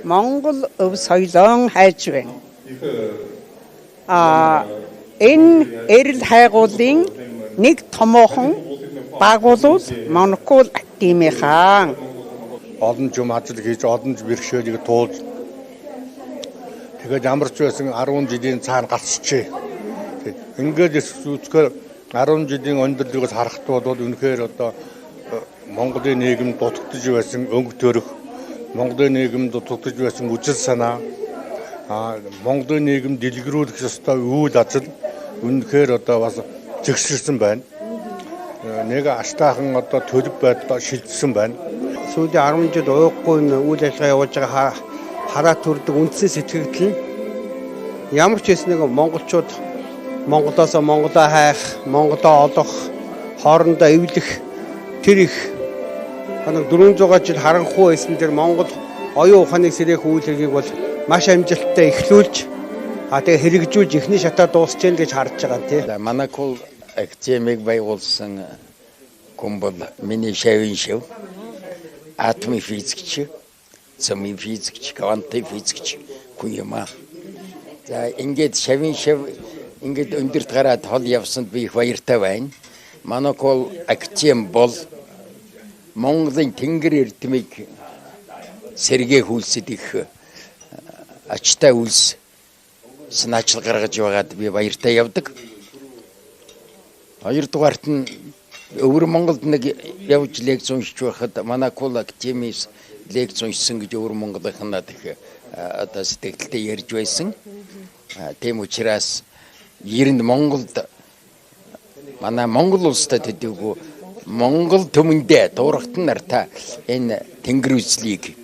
Speaker 12: Монгол өв соёлон хайж байна. Энэ эрэл хайгуулын нэг томоохон байгуулал Монголын академийн
Speaker 13: олон жум ажил хийж олон бэрхшээлийг туулж тэгээд ямар ч байсан 10 жилийн цаана галсчээ. Ингээд үзэхээр 10 жилийн өндөрлөгөөс харахад бол үнэхээр одоо Монголын нийгэм дутагдж байсан өнгө төрөх, Монголын нийгэм дутагдж байсан үжил санаа, Монголын нийгэм дэлгэрүүлэх ёстой үйл ажил үнэхээр одоо бас зэгсэрсэн байна. Нэг аштайхан одоо төлөв байдлаа шилжсэн байна.
Speaker 14: Сүүлийн 10 жил уухгүй үйл ажиллагаа явуулж байгаа хараа төрдөг үндсэн сэтгэл нь ямар ч хэсэг нэг монголчууд Монголоос Монголоо хайх, Монголоо олох, хоорондоо эвлэх тэр их 400 жил харанхуй байсан тэр Монгол оюун ухааныг сэрэх үйлчлэгийг бол маш амжилттай эхлүүлж тэгээ хэрэгжүүлж эхний шатаа дуусч гэн гэж харж байгаа тийм.
Speaker 15: Манайхул академик байгуулсан хүн бол миний шавын шав атомын физикч, цөмийн физикч, квантын физикч хүн юм аа. За ингээд шавын шав ингээд өндөрт гараад хол явсанд би их баяртай байна. Манайхул академи бол Монголын тэнгэр эрдэмийг сэргээх үйлсэд их ачтай үйлс санаачил гаргаж байгаад би баяртай явдаг. Хоёрдугаарт нь өвөр Монголд нэг явж лекц уншиж байхад Манайхул академиэс лекц уншсан гэж өвөр Монголынх надад их одоо сэтгэлдээ ярьж байсан. Тийм учраас ерөнд Монголд манай Монгол улстай төдийгүй Монгол төмөндөө дуурхтан нартай энэ тэнгэр үзлийг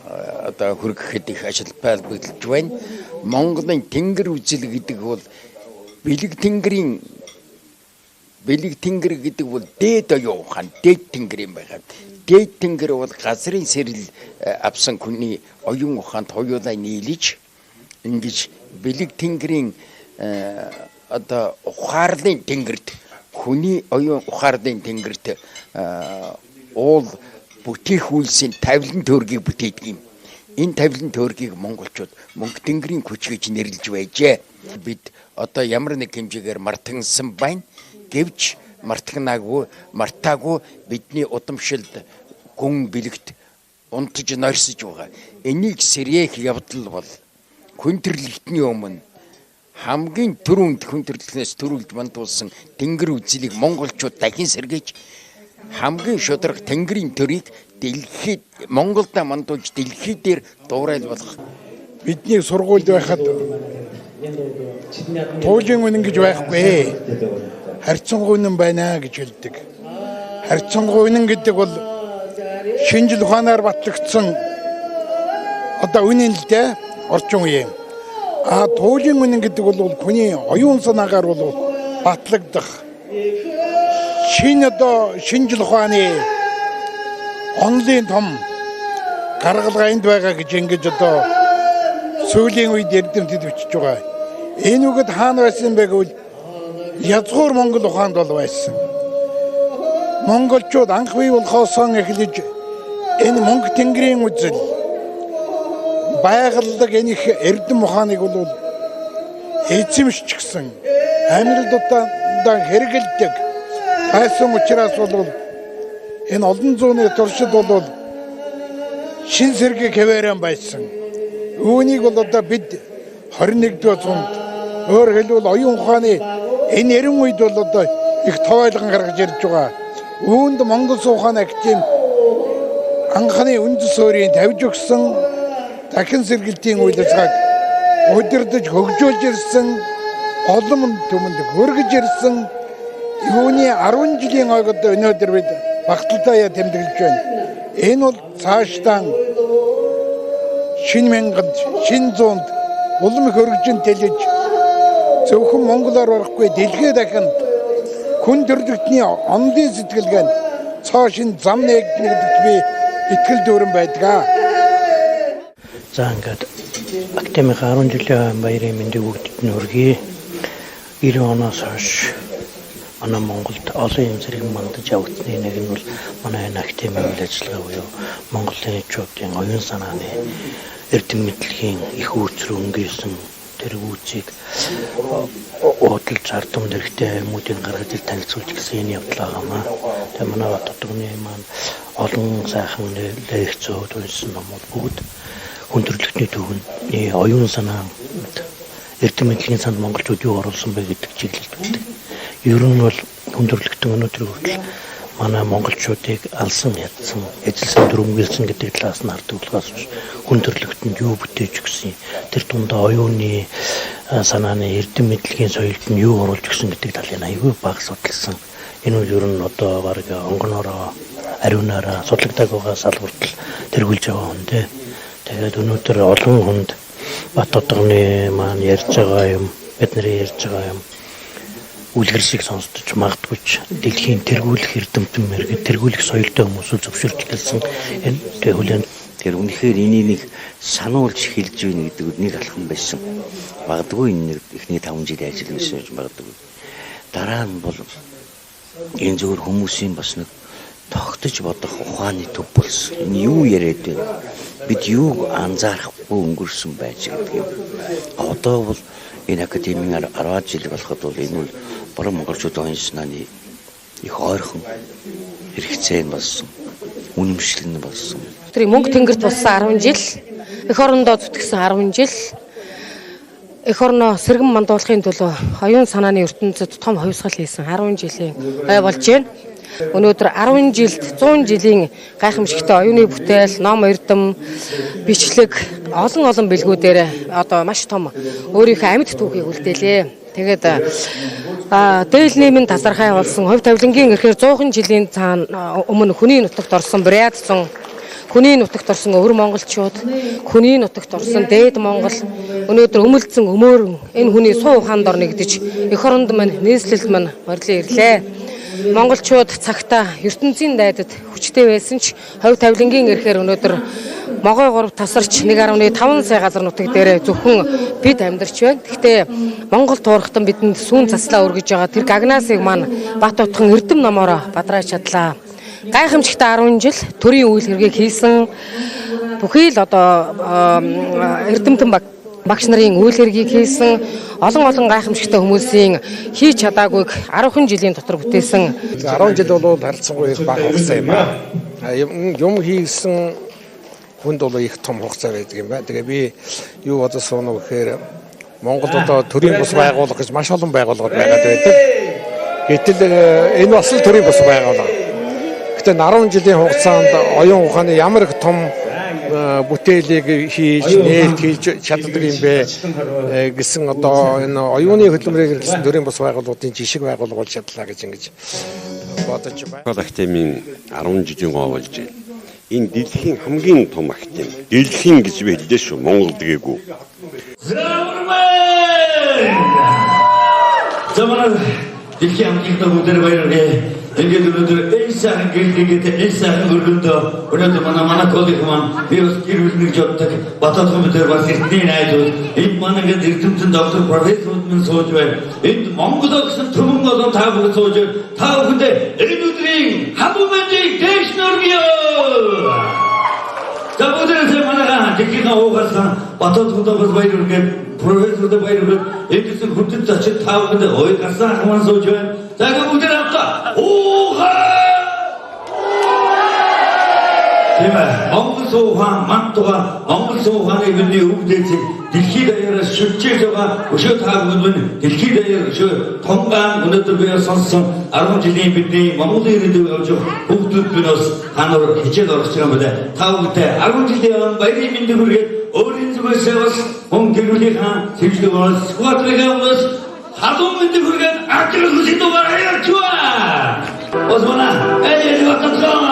Speaker 15: одоо хүргэхэд их ажил байлбарлаж байна. Монголын тэнгэр үзэл гэдэг бол бэлэг тэнгэр гэдэг бол дээд оюун ухаан, дээд тэнгэр юм байгаа. Дээд тэнгэр бол газрын сэрэл авсан хүний оюун ухаанд хоёулаа нийлж ингэж бэлэг тэнгэрийн одоо ухаарлын тэнгэрт хүний оюун ухаарлын тэнгэрт уул бүтээх үйлсийн тавилан төөргийг бүтээдэг юм. Энэ тавилан төөргийг монголчууд мөнгө тэнгэрийн хүч гэж нэрлэж байжээ. Бид одоо ямар нэг хэмжээгээр мартагнсан байна. Гэвч мартаагүй бидний удамшилд гүн бэлэгт унтаж норсож байгаа. Энийг сэргээх явдал бол хүндрэлтний өмнө хамгийн түрүүнд хүндрэлтнээс төрүүлж мандуулсан тэнгэр үзлийг монголчууд дахин сэргээж хамгийн шударга тэнгэрийн төрийг дэлхийд Монголда мандуулж дэлхий дээр дуурайлуулах.
Speaker 16: Бидний сургуульд байхад туужийн үнэн гэж байхгүй. Харьцангуй үнэн байна гэж хэлдэг. Харьцангуй үнэн гэдэг бол шинжил ухаанаар батлагдсан одоо үнэн л дээ орчин үеийн. Туужийн үнэн гэдэг бол хүний оюун санаагаар бол батлагдах шинжил ухааны онлын том гаргалгаа энд байгаа гэж ингэж одоо сүүлийн үед эрдэмтэд бичиж байгаа. Энэ үгэд хаана байсан бэ гэвэл язгуур Монгол ухаанд бол байсан. Монголчууд анх бий болохоос эхлэж энэ мөнгө тэнгэрийн үзэл байгальдаг энэ их эрдэм ухааныг бол эзэмшиж гисэн амьдралдаа хэрэгэлдэг байсан учраас бол энэ олон зууны туршид бол шин сэргийг хэвээрэн байсан. Үүнийг бол одоо бид 21-р зуунд өөр хэлбэл оюун ухааны энэ эрен үед бол одоо их тойлгон гаргаж ирж байгаа. Үүнд Монгол ухааны академи анхны үндэс суурийг тавьж өгсөн дахин сэргэлтийн үйлчлэгийг удирдах хөгжүүлж ирсэн олон түмэнд хөргөж ирсэн юуны 10 жилийн ойгод өнөөдөр бид багталтаа тэмдэглэж байна. Энэ бол цаашдаа шинэ мянганд шинэ зуунд улам хөргөжин тэлж зөвхөн монголоор орохгүй дэлхийд дахинд хүн төрөлхтний онлын сэтгэлгээнд цоо шин зам нэгдэх гэдэгт би итгэл дүүрэн байдаг.
Speaker 17: За ингээд академик 10 жилийн баярын мэндийг өгдөг нүргий 90 оноос хойш манай Монголд олон юм зэрэг мандаж явагдсан нэг нь бол манай энэ академийн үйл ажиллагаа буюу Монголын чуудын оюун санааны эрдэм мэдлэгийн их үүсрэг өнгөрсөн тэргүүцийг удал зардам дэрэгтэй хүмүүсийн гаргаж ил танилцуулж гэсэн энэ явдал байгаамаа. Тэгээ манай Батбатны маань олон сайхан лекцүүд уншсан номууд бүгд хүн төрөлхтний төвөнд оюун санаа эрдэм мэдлэгийн санд монголчууд юу оруулсан бэ гэдэг чиглэлд байдаг. Ер нь бол хүн төрөлхтөн өнөөдөр хүртэл манай монголчуудыг алсан ядсан, эзэлсэн дүрмгэлсэн гэдэг талаас нь хардаг болохоос хүн төрөлхтөнд юу бүтээж өгсөн, тэр дундаа оюуны санааны эрдэм мэдлэгийн соёлд нь юу оруулж өгсөн гэдэг талын аягүй бага судалсан. Энэ үл ер нь одоо баг онгоноороо, ариунаараа судлагддаг байгаа салбарт тэргүүлж байгаа юм дээ. Тэгээд өнөөдөр олон хүнд Батбатны маань ярьж байгаа юм, бидний ярьж байгаа юм үлгэр шиг сонсдож магадгүй дэлхийн тэргүүлэх эрдэмтэн мэрэг тэргүүлэх соёлтой хүмүүсийг зөвшөөрч гэлсэн энэ тэгвэл тэр үнэхээр энийг нэг сануулж хэлж байна гэдэг нэг алхам байсан. Магадгүй энэ эхний 5 жилийн ажил байсан гэж магадгүй. Дараа нь бол энэ зөвхөн хүмүүсийн бас нэг тогтож бодох ухааны төв болсон. Энэ юу яриад байна? Бид юу анзаарахгүй өнгөрсөн байж гэдэг юм. Одоо бол энэ академийн 10 жил болоход бол энэ бол баруун монголчууд онцнаны их ойрхон хэрэгцээ болсон. Үнэмшил нь болсон.
Speaker 18: Тэр мөнгө тэнгэрт болсон 10 жил, эх орондоо зүтгэсэн 10 жил, эх орноо сэргэн мандуулахын төлөө оюун санааны ертөнцид том хувьсгал хийсэн 10 жилийн ой болж байна. Өнөөдөр 10 жилд 100 жилийн гайхамшигтай оюуны бүтээл, ном эрдэм, бичлэг олон бэлгүүдээр одоо маш том өөрийнхөө амьд түүхийг үлдээлээ. Тэгээд дээл нэмэн тасархай болсон хувь тавилангийн эрхээр 100 жилийн цаана өмнө хүний нутагт орсон Бурятсан, хүний нутагт орсон өвөр монголчууд, хүний нутагт орсон дээд монгол өнөөдөр өмөлдсөн өмөөрөн энэ хүний суу ухаанд орно гэдэж эх оронд маань нийслэлд маань баярлан ирлээ. Монголчууд цагтаа ертөнцийн дайдад хүчтэй байсан ч хувь тавилангийн эрхээр өнөөдөр могой 3 тасарч 1.5 сая газар нутаг дээр зөвхөн бид амьдарч байна. Гэхдээ Монгол туурхтан бидэнд сүүн заслаа өргөж байгаа тэр гагнасыг маань Бат утхан эрдэм номоор бадрааж чадлаа. гайхамшигтай 10 жил төрийн үйл хэргийг хийсэн бүхий л одоо эрдэмтэн багш нарын үйл хэргийг хийсэн олон гайхамшигтай хүмүүсийн хийж чадаагүйг 10 жилийн дотор бүтээсэн
Speaker 16: 10 жил бол харилцангуй их бага хугацаа юм аа. Юм хийсэн хүнд бол их том хугацаа байдаг юм байна. Тэгээ би юу бодсон нь гэхээр Монгол одоо төрийн бус байгууллага гэж маш олон байгууллагууд байгаад байдаг. Гэтэл энэ бас л төрийн бус байгууллага. Гэтэ 10 жилийн хугацаанд оюун ухааны ямар их том бүтээлийг хийж чаддаг юм бэ гэсэн одоо энэ оюуны хөдөлмөрийг гэсэн төрийн бус байгууллагуудын жишг байгууллага болж чадлаа гэж ингэж бодож байна.
Speaker 19: Академийн 10 жилийн гоо болж байна. Энэ дэлхийн хамгийн том академи. Дэлхийн гэж би хэлдэг шүү. Монгол дээгүү.
Speaker 2: Замана дэлхийн хамгийн том өдөр баярыг ингээд өнөөдөр элсахан гэлгээд элсахан өргөндөө өнөөдөр манай коллег маань вирус гэрүүлнэг жоддаг батат хүмүүстээр бас эртний найзууд энэ манай ингээд эрдэмтэн доктор профессорууд мань сууж байна. Энд Монгол гэсэн төмөн болон та бүхэн сууж та бүхэндээ энэ өдрийн хамт мэндийг дэвш нөргиё. За өдөрөөс манайхаа дэлхийн уугасан батат хүмүүст баярыг профессорууд баярыг эдгсэн хүндэт очиж та бүхэндээ ой гарсан хамаан сууж байна. За бүгд хамтдаа ууха! Монгол суухан мантуга Монгол сууханы бидний өвдөж дэлхийд даяараа шүтжээж байгаа өшөө та бүхэн дэлхийд даяар өшөө тонгаан өнөөдөр би сонссон 10 жилийн бидний Монголын ирээдүйг явж бүгдүүд би бас ханаар хичээл орох юм байна. Та бүхэндээ 10 жилийн баярын мэндийг хүргээд өөрийн зүгээс бас мөн гэрүүлийнхаа сэжлэгөөс сквадригаас халуун мэндийг хүргээд ажил хүсэж байгаа чуа. Османа эйд ватацаа.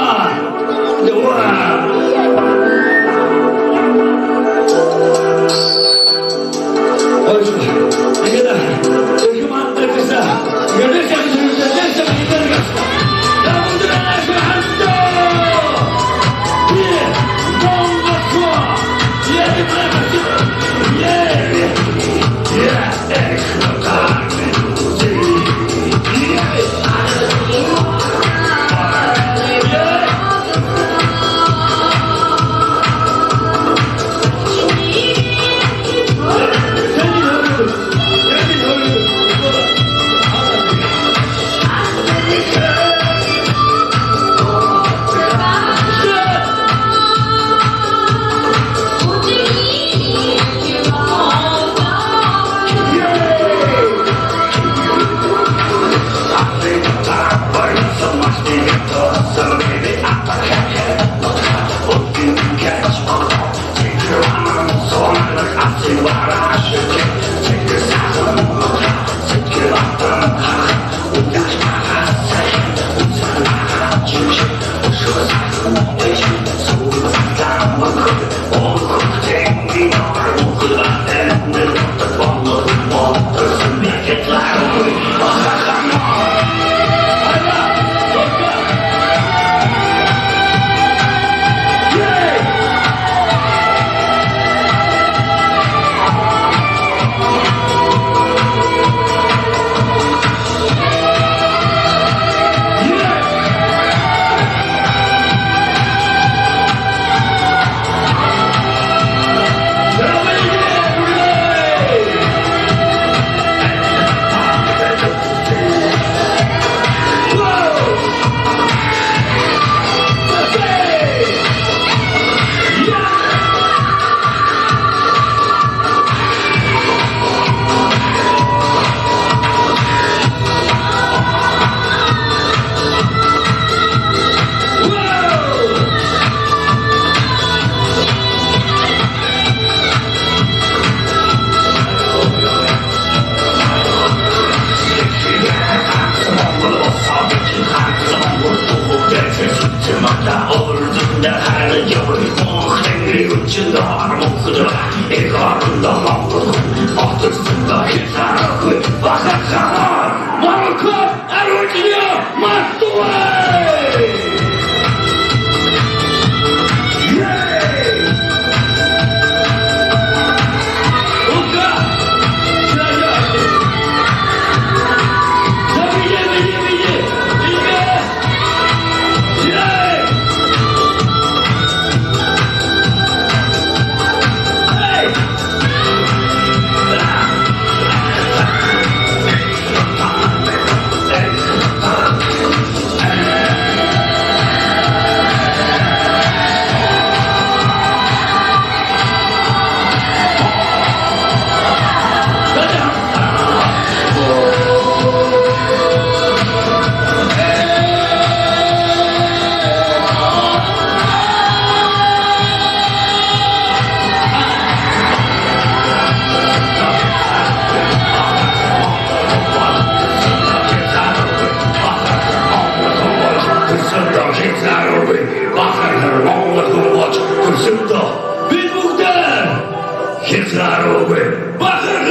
Speaker 2: хязгаараагүй бахар